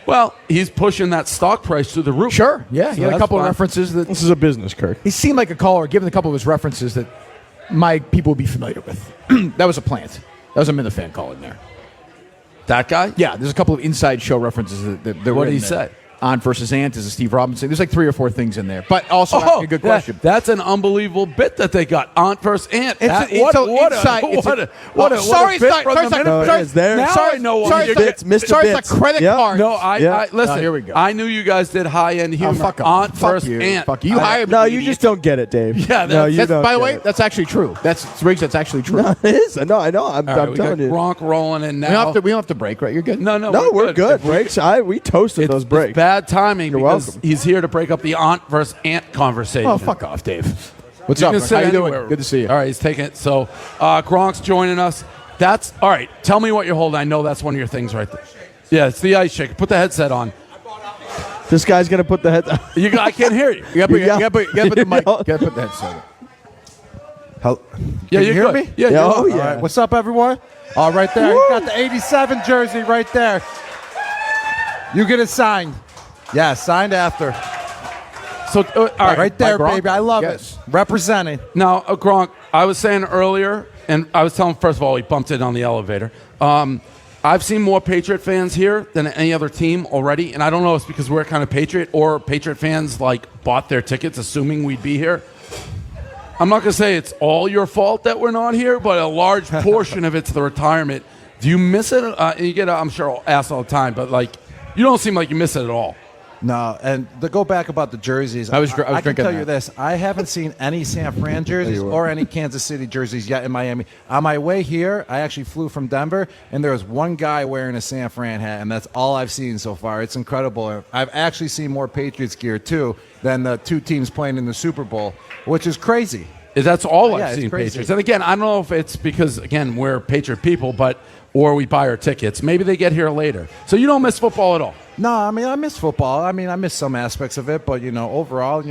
B: Well, he's pushing that stock price through the roof.
C: Sure. Yeah,
B: So
C: he had a
B: that's
C: couple of
B: fine.
C: references that
A: This is a business, Kirk.
C: he seemed like a caller, given a couple of his references that my people would be familiar with. That was a plant. That was a Minihane call in there.
B: That guy?
C: Yeah, there's a couple of inside show references that
B: What
C: were
B: did
C: in
B: he
C: there.
B: say?
C: Aunt versus Aunt is a Steve Robinson. There's like 3 or 4 things in there, but also asking a good question.
B: That's an unbelievable bit that they got. Aunt versus Aunt.
C: Sorry,
A: it's Mr.
C: Sorry,
A: Bits.
C: it's a credit card.
B: No, listen.
C: Here we go.
B: I knew you guys did high-end humor.
C: Fuck off.
B: Aunt
C: Fuck
B: versus
C: you.
B: Aunt.
C: Fuck you. You hired me.
A: No, you just don't get it, Dave.
B: Yeah,
A: no, you don't.
C: By the
A: get
C: way,
A: it.
C: that's actually true. Riggs, that's actually true.
A: No, it is. No, I know. I'm
B: All right, we got
A: telling you.
B: Gronk rolling in
C: We
B: now.
C: don't have to break, right? You're good.
B: No,
A: We're good. Breaks. We toasted those breaks.
B: It's bad timing
A: You're
B: because
A: welcome.
B: he's here to break up the aunt versus aunt conversation.
C: Oh, fuck off, Dave. What's
B: You
C: up?
B: can
C: How
B: sit
C: you
B: anywhere.
C: doing? Good to see you.
B: All right, he's taking it. So Gronk's joining us. That's all right. Tell me what you're holding. I know that's one of your things right there. Yeah, it's the ice shaker. Put the headset on.
A: This guy's gonna put the head.
B: I can't hear you.
C: You gotta put the mic.
A: yell.
C: You gotta put the headset on.
B: Yeah,
C: you
B: you
C: hear
B: good.
C: me?
B: Yeah,
A: Yeah,
B: you're
A: oh,
B: good.
A: yeah.
G: All right, what's up, everyone? All right there. You got the 87 jersey right there. You get it signed. Yeah, signed after.
B: So all right.
G: Right there,
C: Gronk?
G: baby. I love
C: Yes.
G: it. Representing.
B: Now, Gronk, I was saying earlier, and I was telling, first of all, he bumped it on the elevator. I've seen more Patriot fans here than any other team already, and I don't know if it's because we're kind of Patriot or Patriot fans like bought their tickets assuming we'd be here. I'm not going to say it's all your fault that we're not here, but a large portion of it's the retirement. Do you miss it? You get, I'm sure, asked all the time, but like, you don't seem like you miss it at all.
G: No, and to go back about the jerseys,
C: I was
G: can
C: drinking
G: tell you
C: that.
G: this. I haven't seen any San Fran jerseys or any Kansas City jerseys yet in Miami. On my way here, I actually flew from Denver, and there was one guy wearing a San Fran hat, and that's all I've seen so far. It's incredible. I've actually seen more Patriots gear, too, than the 2 teams playing in the Super Bowl, which is crazy.
B: That's all
G: Yeah,
B: I've
G: it's
B: seen
G: crazy.
B: Patriots. And again, I don't know if it's because, again, we're Patriot people, or we buy our tickets. Maybe they get here later. So you don't miss football at all.
G: No, I mean, I miss football. I mean, I miss some aspects of it, but, overall,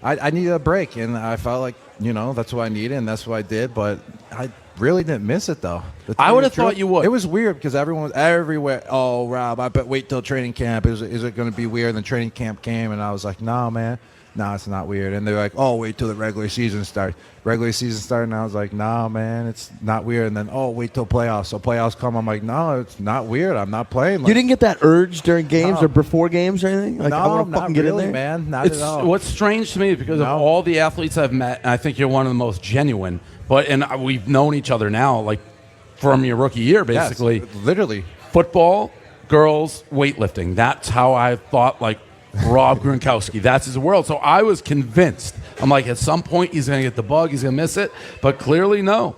G: I needed a break, and I felt like, that's what I needed, and that's what I did, but I really didn't miss it, though.
B: I would have thought you would.
G: It was weird because everyone was everywhere. Oh, Rob, I bet wait till training camp. Is it going to be weird? And then training camp came, and I was like, no, man. No, it's not weird. And they're like, oh, wait till the regular season starts. Regular season started, and I was like, no, man, it's not weird. And then, oh, wait till playoffs. So playoffs come. I'm like, no, it's not weird. I'm not playing.
A: You didn't get that urge during games
G: No.
A: or before games or anything? Like, I
G: no,
A: want to
G: not
A: fucking get
G: really,
A: in there?
G: man. Not
B: It's
G: at all.
B: what's strange to me is because of
G: No.
B: all the athletes I've met, and I think you're one of the most genuine. And we've known each other now, like from your rookie year,
G: Yes,
B: basically.
G: literally.
B: Football, girls, weightlifting. That's how I thought. Like Rob Gronkowski, that's his world. So I was convinced. I'm like, at some point he's going to get the bug, he's going to miss it. But clearly, no.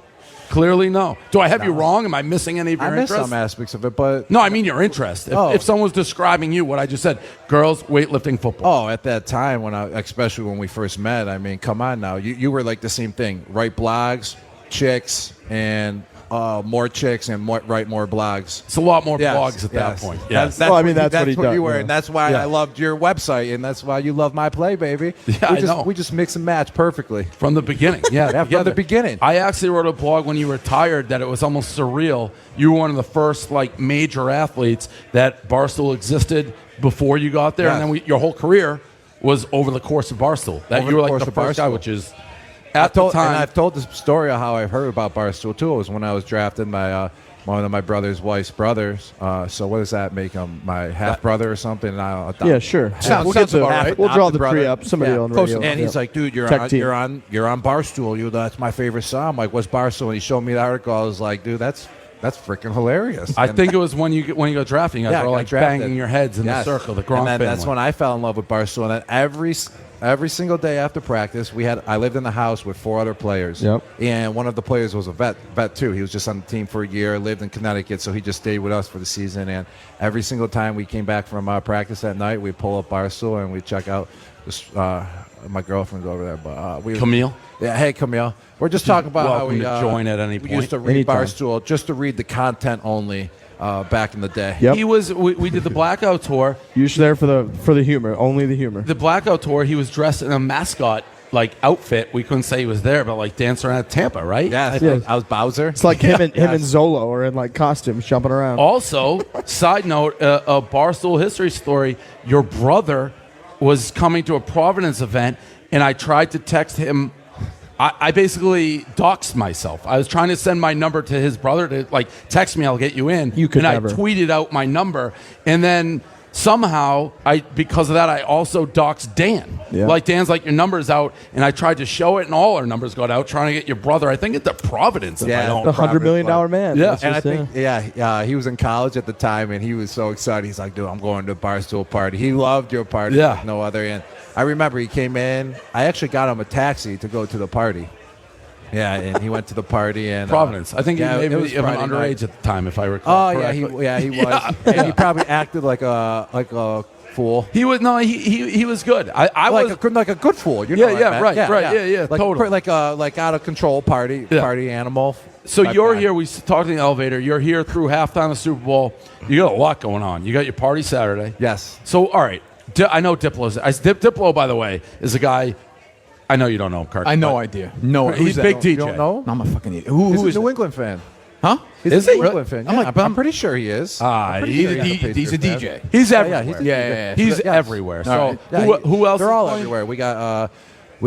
B: Clearly, no. Do I have you wrong? Am I missing any of your
G: I miss
B: interests?
G: some aspects of it, but
B: No, I mean your interest. If someone was describing you, what I just said, girls, weightlifting, football.
G: at that time especially when we first met, I mean, come on now, you were like the same thing, write blogs, chicks, and more chicks, and write more blogs.
B: It's a lot more
G: Yes,
B: blogs at that
G: yes.
B: point.
G: That's,
B: Yes.
A: Well, I mean, that's
G: that's
A: what he
G: what
A: does,
G: you were,
A: yeah.
G: and that's why
B: Yeah.
G: I loved your website, and that's why you love my play, baby.
B: Yeah, I know.
G: We just mix and match perfectly.
B: From the beginning, yeah.
G: Yeah, from
B: together.
G: the beginning.
B: I actually wrote a blog when you retired that it was almost surreal. You were one of the first like major athletes that Barstool existed before you got there,
G: Yes.
B: and then your whole career was over the course of Barstool. That
G: Over
B: you were
G: the
B: like
G: course
B: the
G: of
B: first guy,
G: Barstool.
B: which is at the time.
G: And I've told the story of how I heard about Barstool too. It was when I was drafted by one of my brother's wife's brothers. So what does that make him? My half brother or something? And
A: Yeah, sure.
C: Sounds
A: we'll get to
C: about right.
A: We'll draw
G: Adopted
A: the
G: brother.
A: tree up. Somebody on
G: Close
A: radio.
G: enough. And he's
A: Yeah.
G: like, dude, you're
A: Tech
G: on,
A: team.
G: you're on Barstool. That's my favorite song. I'm like, what's Barstool? And he showed me the article. I was like, dude, that's freaking hilarious.
B: I
G: And-
B: think it was when you go drafting. You guys
G: Yeah,
B: were
G: I
B: like
G: got drafted.
B: banging your heads in
G: Yes.
B: the circle. The Gronk
G: and then
B: family.
G: that's when I fell in love with Barstool. And then every single day after practice, I lived in the house with 4 other players.
A: Yep.
G: And one of the players was a vet too. He was just on the team for a year, lived in Connecticut, so he just stayed with us for the season. And every single time we came back from practice at night, we'd pull up Barstool and we'd check out this. My girlfriend's over there, but
B: Camille?
G: Yeah, hey Camille. We're just talking about how
B: welcome
G: we
B: to join at any
G: we
B: point.
G: used to read
A: Anytime.
G: Barstool just to read the content only back in the day.
A: Yep.
B: He was. We did the Blackout tour.
A: Usually there for the humor, only the humor.
B: The Blackout tour. He was dressed in a mascot like outfit. We couldn't say he was there, but like dancing around Tampa, right?
G: Yeah,
A: Yeah.
G: I was Bowser.
A: It's like him and Zolo are in like costumes jumping around.
B: Also, side note, a Barstool history story. Your brother was coming to a Providence event, and I tried to text him. I basically doxed myself. I was trying to send my number to his brother to like text me, I'll get you in.
A: You could
B: and
A: never.
B: I tweeted out my number, and then somehow, because of that, I also doxed Dan.
A: Yeah.
B: Like, Dan's like, your number's out, and I tried to show it, and all our numbers got out, trying to get your brother, I think, into Providence. If I don't.
A: The $100 million man.
B: Yeah.
A: That's
G: And I
A: just,
G: think, he was in college at the time, and he was so excited. He's like, dude, I'm going to a Barstool party. He loved your party like no other. And I remember he came in. I actually got him a taxi to go to the party. Yeah, and he went to the party. And
B: Providence. I think he maybe
G: was
B: even
G: Friday
B: underage
G: night.
B: at the time, if I recall.
G: Oh,
B: correctly.
G: he was. And he probably acted like a fool.
B: He was he was good. I was
G: like a good fool. You
B: Yeah,
G: know what
B: yeah,
G: I meant.
B: right, yeah,
G: like,
B: totally.
G: Like out of control party animal.
B: So
G: type
B: you're
G: guy.
B: here. We talked in the elevator. You're here through halftime of the Super Bowl. You got a lot going on. You got your party Saturday.
G: Yes.
B: So all right, I know Diplo's. Diplo, by the way, is a guy. I know you don't know him, Kirk.
C: I no
B: but
C: idea. No,
B: He's big DJ.
G: You don't know?
C: I'm a fucking idiot.
G: He's
C: Who is
G: a New
C: that?
G: England fan.
C: Huh?
G: He's
B: Is
G: a
B: he?
G: New England fan.
C: I'm
G: Yeah,
C: like,
G: I'm pretty sure he is.
C: He's a
G: Patriot fan.
C: DJ.
B: He's
G: Yeah,
B: everywhere.
G: he's a
C: Yeah.
B: He's
G: Yes.
B: everywhere. So
C: All right.
G: Yeah,
B: who else?
G: They're
B: is
G: all
B: playing?
G: everywhere. We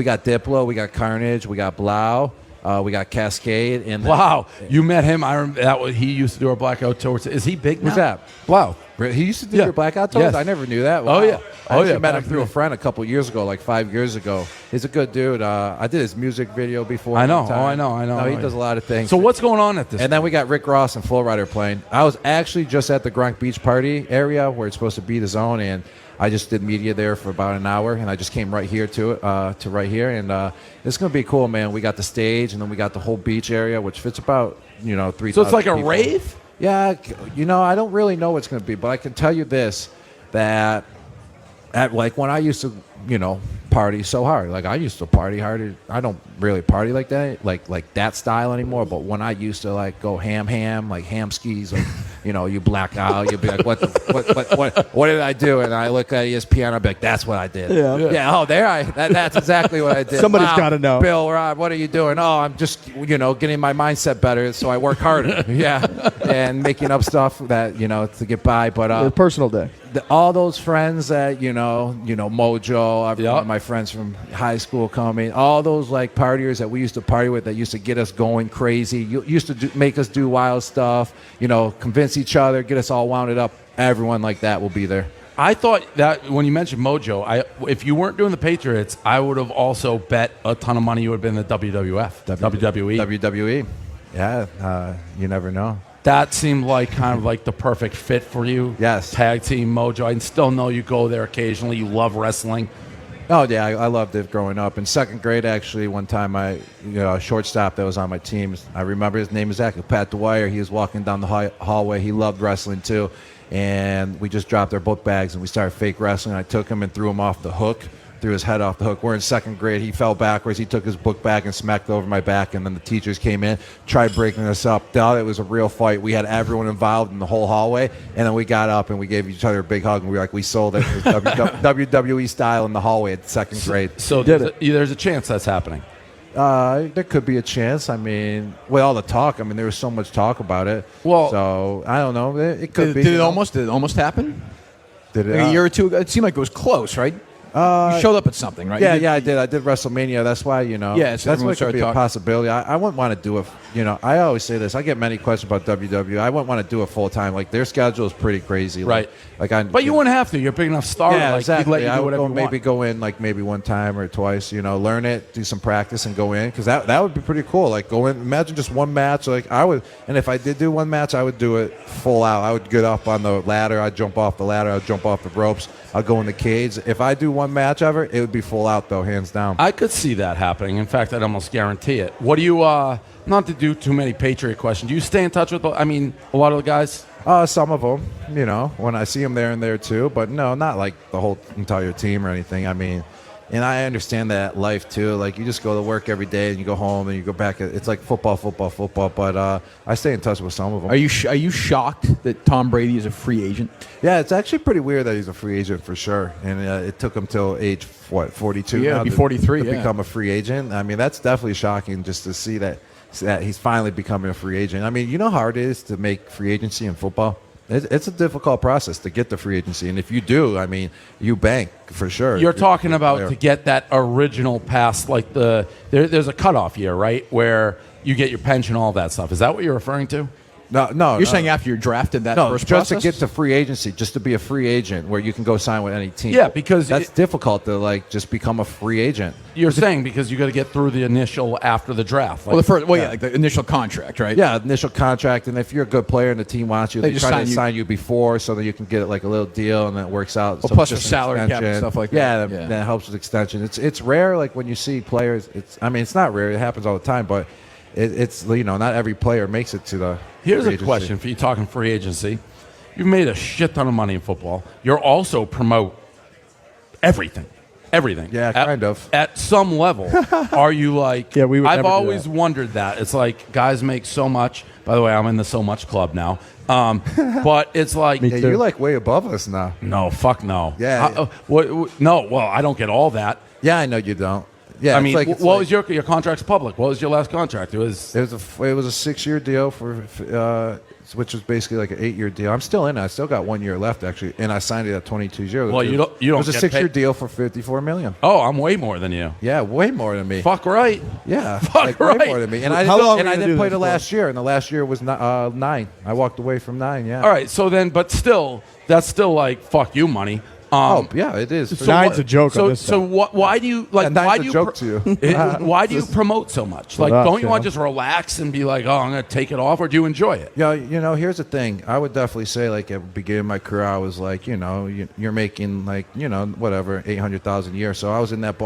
G: got Diplo, we got Carnage, we got Blau, we got Cascade, and
B: Wow, you met him. I remember he used to do a blackout tour. Is he big now?
G: Who's that?
B: Wow.
G: He used to do
B: Yeah.
G: your blackout tours?
B: Yes.
G: I never knew that.
B: Oh,
G: Wow.
B: yeah.
G: I
B: Oh,
G: actually
B: yeah,
G: met him
B: back
G: through a
B: then.
G: friend a couple years ago, like 5 years ago. He's a good dude. I did his music video before.
B: I know.
G: one time.
B: Oh, I know.
G: No, he does a lot of things.
B: So what's going on at this?
G: And then we got Rick Ross and Flo Rida playing. I was actually just at the Gronk Beach Party area where it's supposed to be the zone, and I just did media there for about an hour, and I just came right here to right here, and it's gonna be cool, man. We got the stage, and then we got the whole beach area, which fits about 3,000.
B: So it's like a
G: people.
B: rave?
G: Yeah, I don't really know what's gonna be, but I can tell you this: that like when I used to, party so hard. Like I used to party hard. I don't really party like that, like that style anymore. But when I used to like go ham, like ham skis, like, you black out. You'd be like, what did I do? And I look at ESPN. I'd be like, that's what I did.
A: Yeah.
G: Oh, that's exactly what I did.
A: Somebody's
G: Wow,
A: gotta know.
G: Bill, Rob, what are you doing? Oh, I'm just getting my mindset better, so I work harder. Yeah, and making up stuff that to get by. But
A: a personal day.
G: all those friends that Mojo, one
B: Yep.
G: of my friends from high school coming, all those like partiers that we used to party with that used to get us going crazy, used to make us do wild stuff, convince each other, get us all wound up. Everyone like that will be there.
B: I thought that when you mentioned Mojo, if you weren't doing the Patriots, I would have also bet a ton of money you would have been in the WWF, WWE.
G: WWE. Yeah, you never know.
B: That seemed like kind of like the perfect fit for you.
G: Yes.
B: Tag team Mojo. I still know you go there occasionally. You love wrestling.
G: Oh yeah, I loved it growing up. In second grade, actually, one time a shortstop that was on my team. I remember his name exactly, Pat Dwyer. He was walking down the hallway. He loved wrestling too, and we just dropped our book bags and we started fake wrestling. I took him and threw him off the hook. Threw his head off the hook. We're in second grade. He fell backwards. He took his book bag and smacked over my back. And then the teachers came in, tried breaking us up. Thought it was a real fight. We had everyone involved in the whole hallway. And then we got up and we gave each other a big hug. And we were like, we sold it. It was WWE style in the hallway at second grade.
B: So there's a chance that's happening.
G: There could be a chance. I mean, with all the talk, there was so much talk about it.
B: Well,
G: so I don't know. It could be.
C: Did it almost happen?
G: Did it?
C: Like a year or two ago? It seemed like it was close, right? You showed up at something, right?
G: Yeah, I did. I did WrestleMania. That's why,
C: Yeah, so
G: that's
C: everyone
G: what could
C: started
G: be a
C: talking.
G: possibility. I wouldn't want to do it. I always say this. I get many questions about WWE. I wouldn't want to do it full time. Like their schedule is pretty crazy.
B: Right.
G: But
B: you wouldn't have to. You're a big enough star.
G: Yeah,
B: Like,
G: exactly.
B: He'd let you
G: I
B: do
G: would
B: whatever you
G: maybe
B: want.
G: go in like maybe one time or twice. Learn it, do some practice, and go in because that would be pretty cool. Like go in. Imagine just one match. Like I would, and if I did do one match, I would do it full out. I would get up on the ladder. I'd jump off the ladder. I'd jump off the ropes. I'll go in the cage. If I do one match ever, it would be full out though, hands down.
B: I could see that happening. In fact, I'd almost guarantee it. What do you, not to do too many Patriot questions, do you stay in touch with, a lot of the guys?
G: Some of them, when I see them there and there too, but no, not like the whole entire team or anything. And I understand that life too. Like you just go to work every day and you go home and you go back. It's like football. But I stay in touch with some of them.
C: Are you shocked that Tom Brady is a free agent?
G: Yeah, it's actually pretty weird that he's a free agent for sure. And it took him till age 42?
C: Yeah,
G: now
C: be 43.
G: to become a free agent. That's definitely shocking just to see that he's finally becoming a free agent. You know how hard it is to make free agency in football? It's a difficult process to get the free agency. And if you do, you bank for sure.
B: You're talking about to get that original pass, like there's a cutoff year, right, where you get your pension, all that stuff. Is that what you're referring to?
G: No,
C: You're saying after you're drafted that
G: no,
C: first
G: just
C: process?
G: to get to free agency, just to be a free agent where you can go sign with any team.
B: Yeah, because
G: that's difficult to like just become a free agent.
B: You're saying because you got to get through the initial after the draft. Like,
C: Well, like the initial contract, right?
G: Yeah, initial contract, and if you're a good player and the team wants you,
C: They
G: they
C: just
G: try to
C: sign you-
G: sign you before so that you can get like a little deal, and then it works out.
C: Well,
G: So
C: plus
G: just
C: the salary
G: an
C: cap and
G: extension.
C: stuff like that.
G: Yeah,
C: Yeah.
G: that helps with extension. It's rare, like when you see players. It's not rare. It happens all the time, but it's not every player makes it to the.
B: Here's
G: free
B: a
G: agency.
B: question for you talking free agency. You've made a shit ton of money in football. You're also promote everything. Everything.
G: Yeah, kind of.
B: At some level, are you like?
A: Yeah, we would
B: I've
A: never do
B: always
A: that.
B: wondered that. It's like guys make so much. By the way, I'm in the so much club now. But it's like,
G: Yeah, you're like way above us now.
B: no, fuck no.
G: Yeah.
B: No. Well, I don't get all that.
G: Yeah, I know you don't. Yeah,
B: I
G: it's
B: mean,
G: like, it's
B: what
G: like-
B: was your contract's public? What was your last contract? It was.
G: It was a 6-year deal which was basically like an 8-year deal. I'm still in it. I still got 1 year left actually, and I signed it at 22 years.
B: Well, you don't
G: It was a
B: get
G: 6-year
B: paid-
G: deal for $54 million.
B: Oh, I'm way more than you.
G: Yeah, way more than me.
B: Fuck right.
G: Yeah,
B: Fuck
G: way
B: right.
G: more than me. And I
A: How long
G: didn't,
A: were you
G: and I
A: gonna
G: didn't
A: do
G: play
A: this
G: the
A: for?
G: last year, and the last year was 9. I walked away from 9. Yeah.
B: All right. So then, but still, that's still like fuck you money.
G: Oh yeah, it is.
B: So
A: Nine's
B: what-
A: a joke
B: So
A: on this
B: so
A: stuff.
B: what? Why do you like?
G: And nine's
B: Why
G: a
B: do you
G: joke to you.
B: Why do you promote so much? Like,
A: us,
B: don't you
A: you
B: want to
A: know?
B: just relax and be like, oh, I'm gonna take it off, or do you enjoy it?
G: Yeah, here's the thing. I would definitely say, like, at the beginning of my career, I was like, you're making like, whatever, $800,000 a year. So I was in that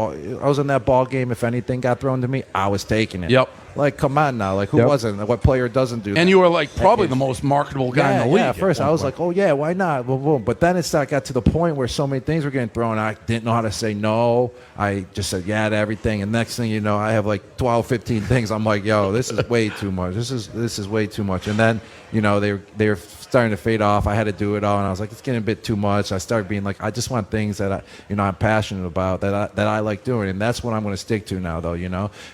G: ball game. If anything got thrown to me, I was taking it.
B: Yep.
G: Like, come on now. Like, who
A: Yep.
G: wasn't? What player doesn't do that?
B: And you were like probably the most marketable guy in the league.
G: Yeah, at first I was like, oh, yeah, why not? Boom, boom. But then I got to the point where so many things were getting thrown. I didn't know how to say no. I just said yeah to everything. And next thing you know, I have like 12, 15 things. I'm like, yo, this is way too much. This is way too much. And then, they were starting to fade off. I had to do it all. And I was like, it's getting a bit too much. I started being like, I just want things that I'm passionate about, that I like doing. And that's what I'm going to stick to now, though,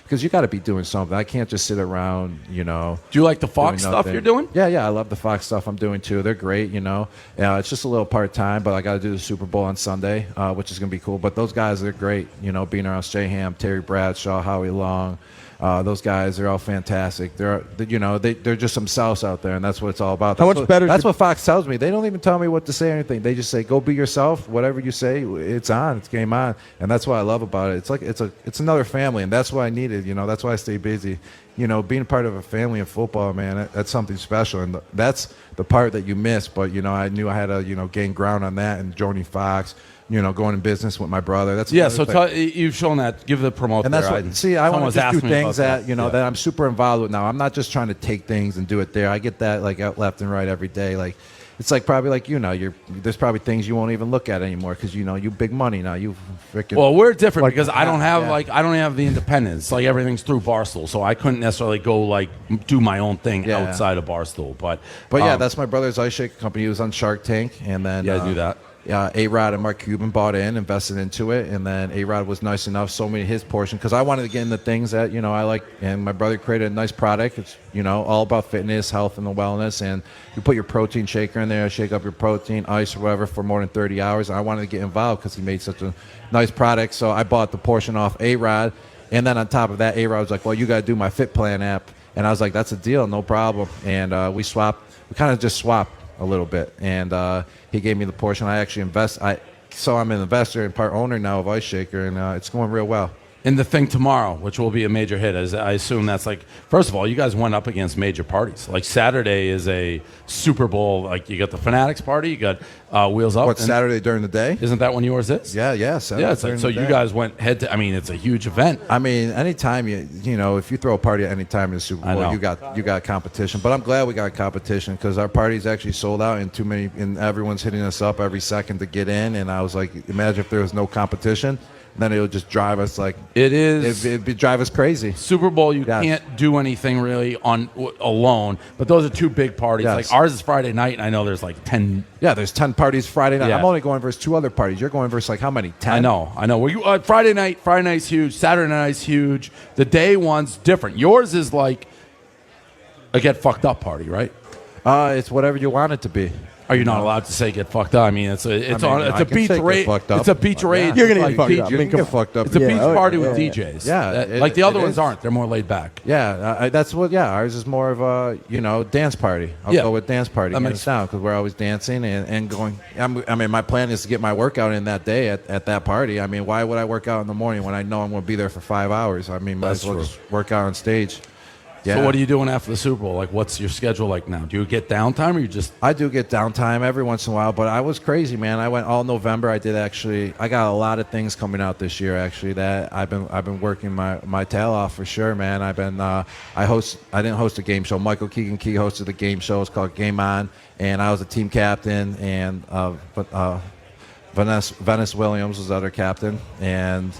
G: because you got to be doing something. I can't just sit around,
B: Do you like the Fox
G: doing
B: stuff
G: nothing.
B: you're doing?
G: Yeah, I love the Fox stuff I'm doing too. They're great, It's just a little part-time, but I got to do the Super Bowl on Sunday, which is going to be cool. But those guys, they're great, being around Shaham, Terry Bradshaw, Howie Long. Those guys, they're all fantastic. They're just themselves out there, and that's what it's all about.
A: How much better
G: That's
A: should-
G: what Fox tells me. They don't even tell me what to say or anything. They just say, "Go be yourself. Whatever you say, it's on. It's game on." And that's what I love about it. It's like it's another family, and that's what I needed. That's why I stay busy. Being part of a family in football, man, that's something special, and that's the part that you miss. But I knew I had to gain ground on that, and joining Fox. Going in business with my brother. That's
B: Yeah.
G: another
B: So
G: thing.
B: you've shown that. Give the promoter.
G: And that's what. I want to just do things that
B: Yeah.
G: that I'm super involved with now. I'm not just trying to take things and do it there. I get that like out left and right every day. Like it's like probably like there's probably things you won't even look at anymore because you big money now. You freaking.
B: Well, we're different
G: Like,
B: because I don't have
G: yeah.
B: I don't have the independence. Like everything's through Barstool, so I couldn't necessarily go like do my own thing
G: Yeah.
B: outside of Barstool. But
G: yeah, that's my brother's ice shake company. He was on Shark Tank, and then
B: Yeah, I do that.
G: A-Rod and Mark Cuban bought invested into it, and then A-Rod was nice enough, sold me his portion because I wanted to get into things that I like, and my brother created a nice product. It's all about fitness, health, and the wellness, and you put your protein shaker in there, shake up your protein, ice, or whatever for more than 30 hours. And I wanted to get involved because he made such a nice product, so I bought the portion off A-Rod, and then on top of that, A-Rod was like, well, you got to do my Fit Plan app, and I was like, that's a deal, no problem, and we kind of just swapped a little bit, and he gave me the portion. I actually so I'm an investor and part owner now of Ice Shaker, and it's going real well.
B: in the thing tomorrow, which will be a major hit, as I assume that's like, first of all, you guys went up against major parties. Like Saturday is a Super Bowl. Like you got the Fanatics party, you got Wheels Up.
G: What, Saturday during the day?
B: Isn't that when yours is?
G: Yeah, Saturday
B: Yeah, it's like,
G: during
B: so
G: the
B: you
G: day.
B: guys went head to. I mean, it's a huge event.
G: I mean, anytime you know, if you throw a party at any time in the Super
B: I know.
G: Bowl, you got competition. But I'm glad we got competition because our party's actually sold out, and everyone's hitting us up every second to get in. And I was like, imagine if there was no competition, then it would just drive us like
B: It is.
G: it'd drive us crazy.
B: Super Bowl, you
G: Yes.
B: can't do anything really on alone. But those are two big parties.
G: Yes.
B: Like ours is Friday night, and I know there's like 10.
G: Yeah, there's 10 parties Friday night.
B: Yeah.
G: I'm only going versus 2 other parties. You're going versus like how many? 10?
B: I know. Well, you, Friday night's huge. Saturday night's huge. The day one's different. Yours is like a get fucked up party, right?
G: It's whatever you want it to be.
B: Are you not allowed to say get fucked up? I mean, it's a beach raid.
G: fucked up.
B: It's a beach raid.
A: You're gonna get
B: like
A: fucked
B: beach-
A: up.
G: You can get fucked up.
B: It's a beach party with
A: yeah.
B: DJs.
G: Yeah,
B: like the other
G: it
B: ones
G: is.
B: aren't. They're more laid back.
G: Yeah, that's what. Yeah, ours is more of a dance party. I'll
B: Yeah.
G: go with dance party.
B: That
G: That
B: makes-
G: makes sense because we're always dancing and going. I mean, my plan is to get my workout in that day at that party. I mean, why would I work out in the morning when I know I'm going to be there for 5 hours? I mean, might
B: That's
G: as well
B: true.
G: just work out on stage. Yeah.
B: So what are you doing after the Super Bowl? Like, what's your schedule like now? Do you get downtime or you just?
G: I do get downtime every once in a while, but I was crazy, man. I went all November. I got a lot of things coming out this year, actually, that I've been working my tail off for sure, man. I didn't host a game show. Michael Keegan-Key hosted the game show. It's called Game On, and I was a team captain, and Venice Williams was the other captain, and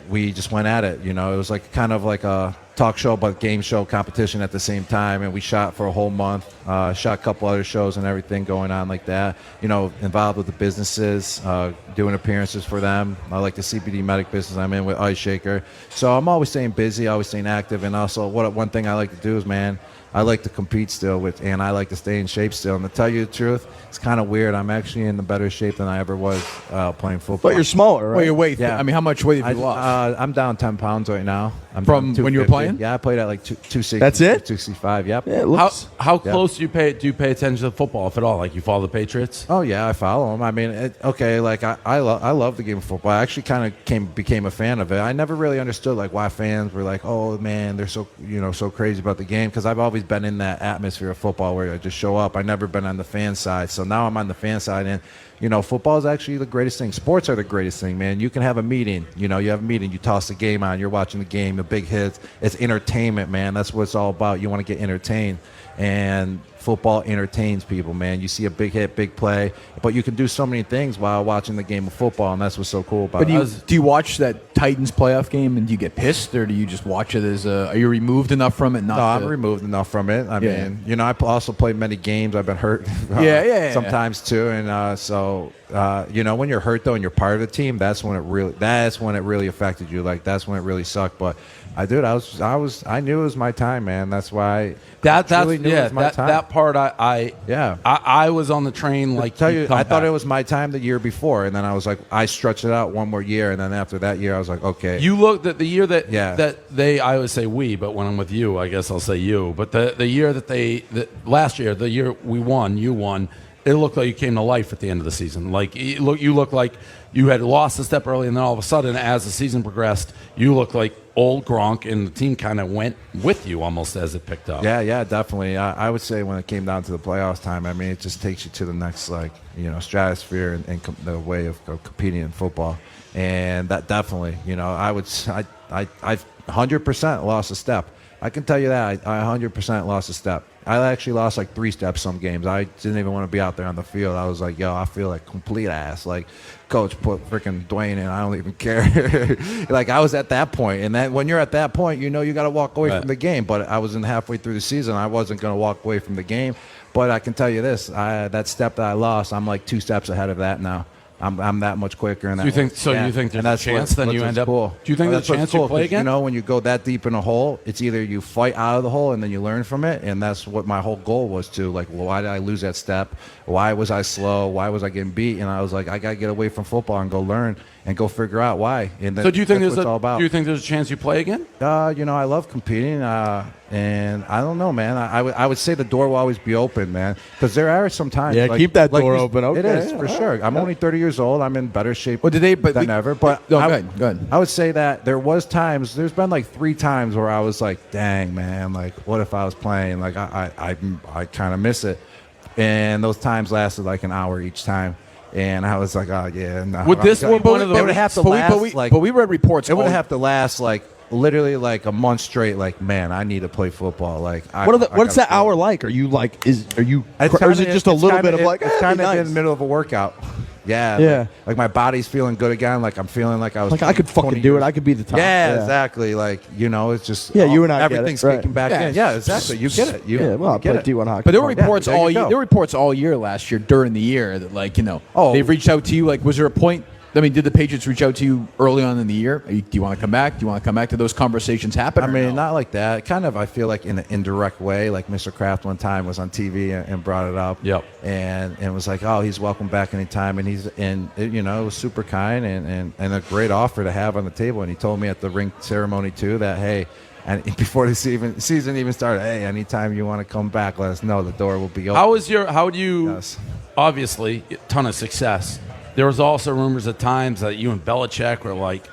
G: we just went at it. It was like kind of like a talk show but game show competition at the same time, and we shot for a whole month, shot a couple other shows and everything going on like that, involved with the businesses, doing appearances for them. I like the CBD medic business I'm in with Ice Shaker, so I'm always staying busy, always staying active. And also one thing I like to do is, man, I like to compete still and I like to stay in shape still. And to tell you the truth, it's kind of weird. I'm actually in a better shape than I ever was playing football.
A: But you're smaller, right?
C: Wait, your weight.
G: Yeah.
C: I mean, how much weight have you lost?
G: I'm down 10 pounds right now. I'm
C: From
G: down
C: when you were
G: 250.
C: playing?
G: Yeah, I played at like 260.
A: That's it?
G: 265, yep.
A: Yeah, it
B: How
A: looks.
B: close do you pay attention to football, if at all? Like, you follow the Patriots?
G: Oh, yeah, I follow them. I mean, I love the game of football. I actually kind of became a fan of it. I never really understood like why fans were like, oh, man, they're so so crazy about the game, because I've always been in that atmosphere of football where I just show up. I've never been on the fan side. So now I'm on the fan side, and football is actually the greatest thing. Sports are the greatest thing, man. You can have a meeting. You have a meeting. You toss the game on. You're watching the game, the big hits. It's entertainment, man. That's what it's all about. You want to get entertained. And football entertains people, man. You see a big hit, big play, but you can do so many things while watching the game of football, and that's what's so cool about
C: But do you watch that Titans playoff game and do you get pissed, or do you just watch it as are you removed enough from it?
G: No, I'm removed enough from it. I
C: Yeah.
G: mean, I also played many games. I've been hurt
C: Yeah.
G: sometimes too. And so, when you're hurt, though, and you're part of the team, that's when it really affected you. Like, that's when it really sucked. But I knew it was my time, man. That's why really knew it was my time.
B: That part I was on the train like
G: Tell
B: you
G: you,
B: come
G: I thought
B: back.
G: it was my time the year before, and then I was like, I stretched it out one more year, and then after that year, I was like, okay.
B: You looked at the year that
G: Yeah.
B: that they, I always say we, but when I'm with you, I guess I'll say you. But the year last year, the year you won, it looked like you came to life at the end of the season. Like you looked like you had lost a step early, and then all of a sudden, as the season progressed, you looked like old Gronk, and the team kind of went with you almost as it picked up.
G: Yeah, definitely. I would say when it came down to the playoffs time, I mean, it just takes you to the next, stratosphere and the way of competing in football. And that definitely, I 100% lost a step. I can tell you that. I 100% lost a step. I actually lost like 3 steps some games. I didn't even want to be out there on the field. I was like, yo, I feel like complete ass. Like, coach put freaking Dwayne in. I don't even care. Like, I was at that point. And then when you're at that point, you got to walk away from the game. But I was in halfway through the season. I wasn't going to walk away from the game. But I can tell you this. That step that I lost, I'm like 2 steps ahead of that now. I'm that much quicker. And
B: You think there's a chance then you end up?
G: Cool.
B: Do you think there's a chance you play again?
G: When you go that deep in a hole, it's either you fight out of the hole and then you learn from it, and that's what my whole goal was to. Like, well, why did I lose that step? Why was I slow? Why was I getting beat? And I was like, I gotta get away from football and go learn and go figure out why. And
B: So do you think
G: that's what it's all about.
B: Do you think there's a chance you play again?
G: I love competing, and I don't know, man. I would say the door will always be open, man, because there are some times.
A: Yeah, keep that door open. Okay,
G: it is for sure. I'm only 30 years old. I'm in better shape than ever. But
C: go ahead.
G: I would say that there's been like 3 times where I was like, dang, man, like, what if I was playing? Like, I kind of miss it. And those times lasted like an hour each time. And I was like, oh, yeah. No.
B: Would this be one of the?
G: It would have to last
C: but we read reports.
G: It would have to last like literally like a month straight. Like, man, I need to play football. Like,
A: What's that hour like? Are you like? Or is it just a little bit of like?
G: It's kind of
A: nice.
G: in the middle of a workout. Yeah.
A: Yeah.
G: Like my body's feeling good again. Like I'm feeling like I was.
A: Like I could fucking do it. I could be the top.
G: Yeah, exactly. Like it's just.
A: Yeah, you and I get it,
G: everything's
A: right.
G: kicking back in. Yeah, exactly. You get it.
A: I
G: get
A: played
G: it.
A: D1 hockey.
C: But there were reports
G: there you go.
C: There were reports all year last year during the year that
G: Oh.
C: they've reached out to you. Like, was there a point I mean, did the Patriots reach out to you early on in the year? Do you want to come back? Do you want to come back? Did those conversations happen?
G: I mean, not like that. Kind of, I feel like in an indirect way. Like Mr. Kraft one time was on TV and brought it up.
B: Yep.
G: And was like, oh, he's welcome back anytime. And it was super kind and a great offer to have on the table. And he told me at the ring ceremony too that, hey, and before the season even started, hey, anytime you want to come back, let us know. The door will be open.
B: How do you?
G: Yes.
B: Obviously, a ton of success. There was also rumors at times that you and Belichick were like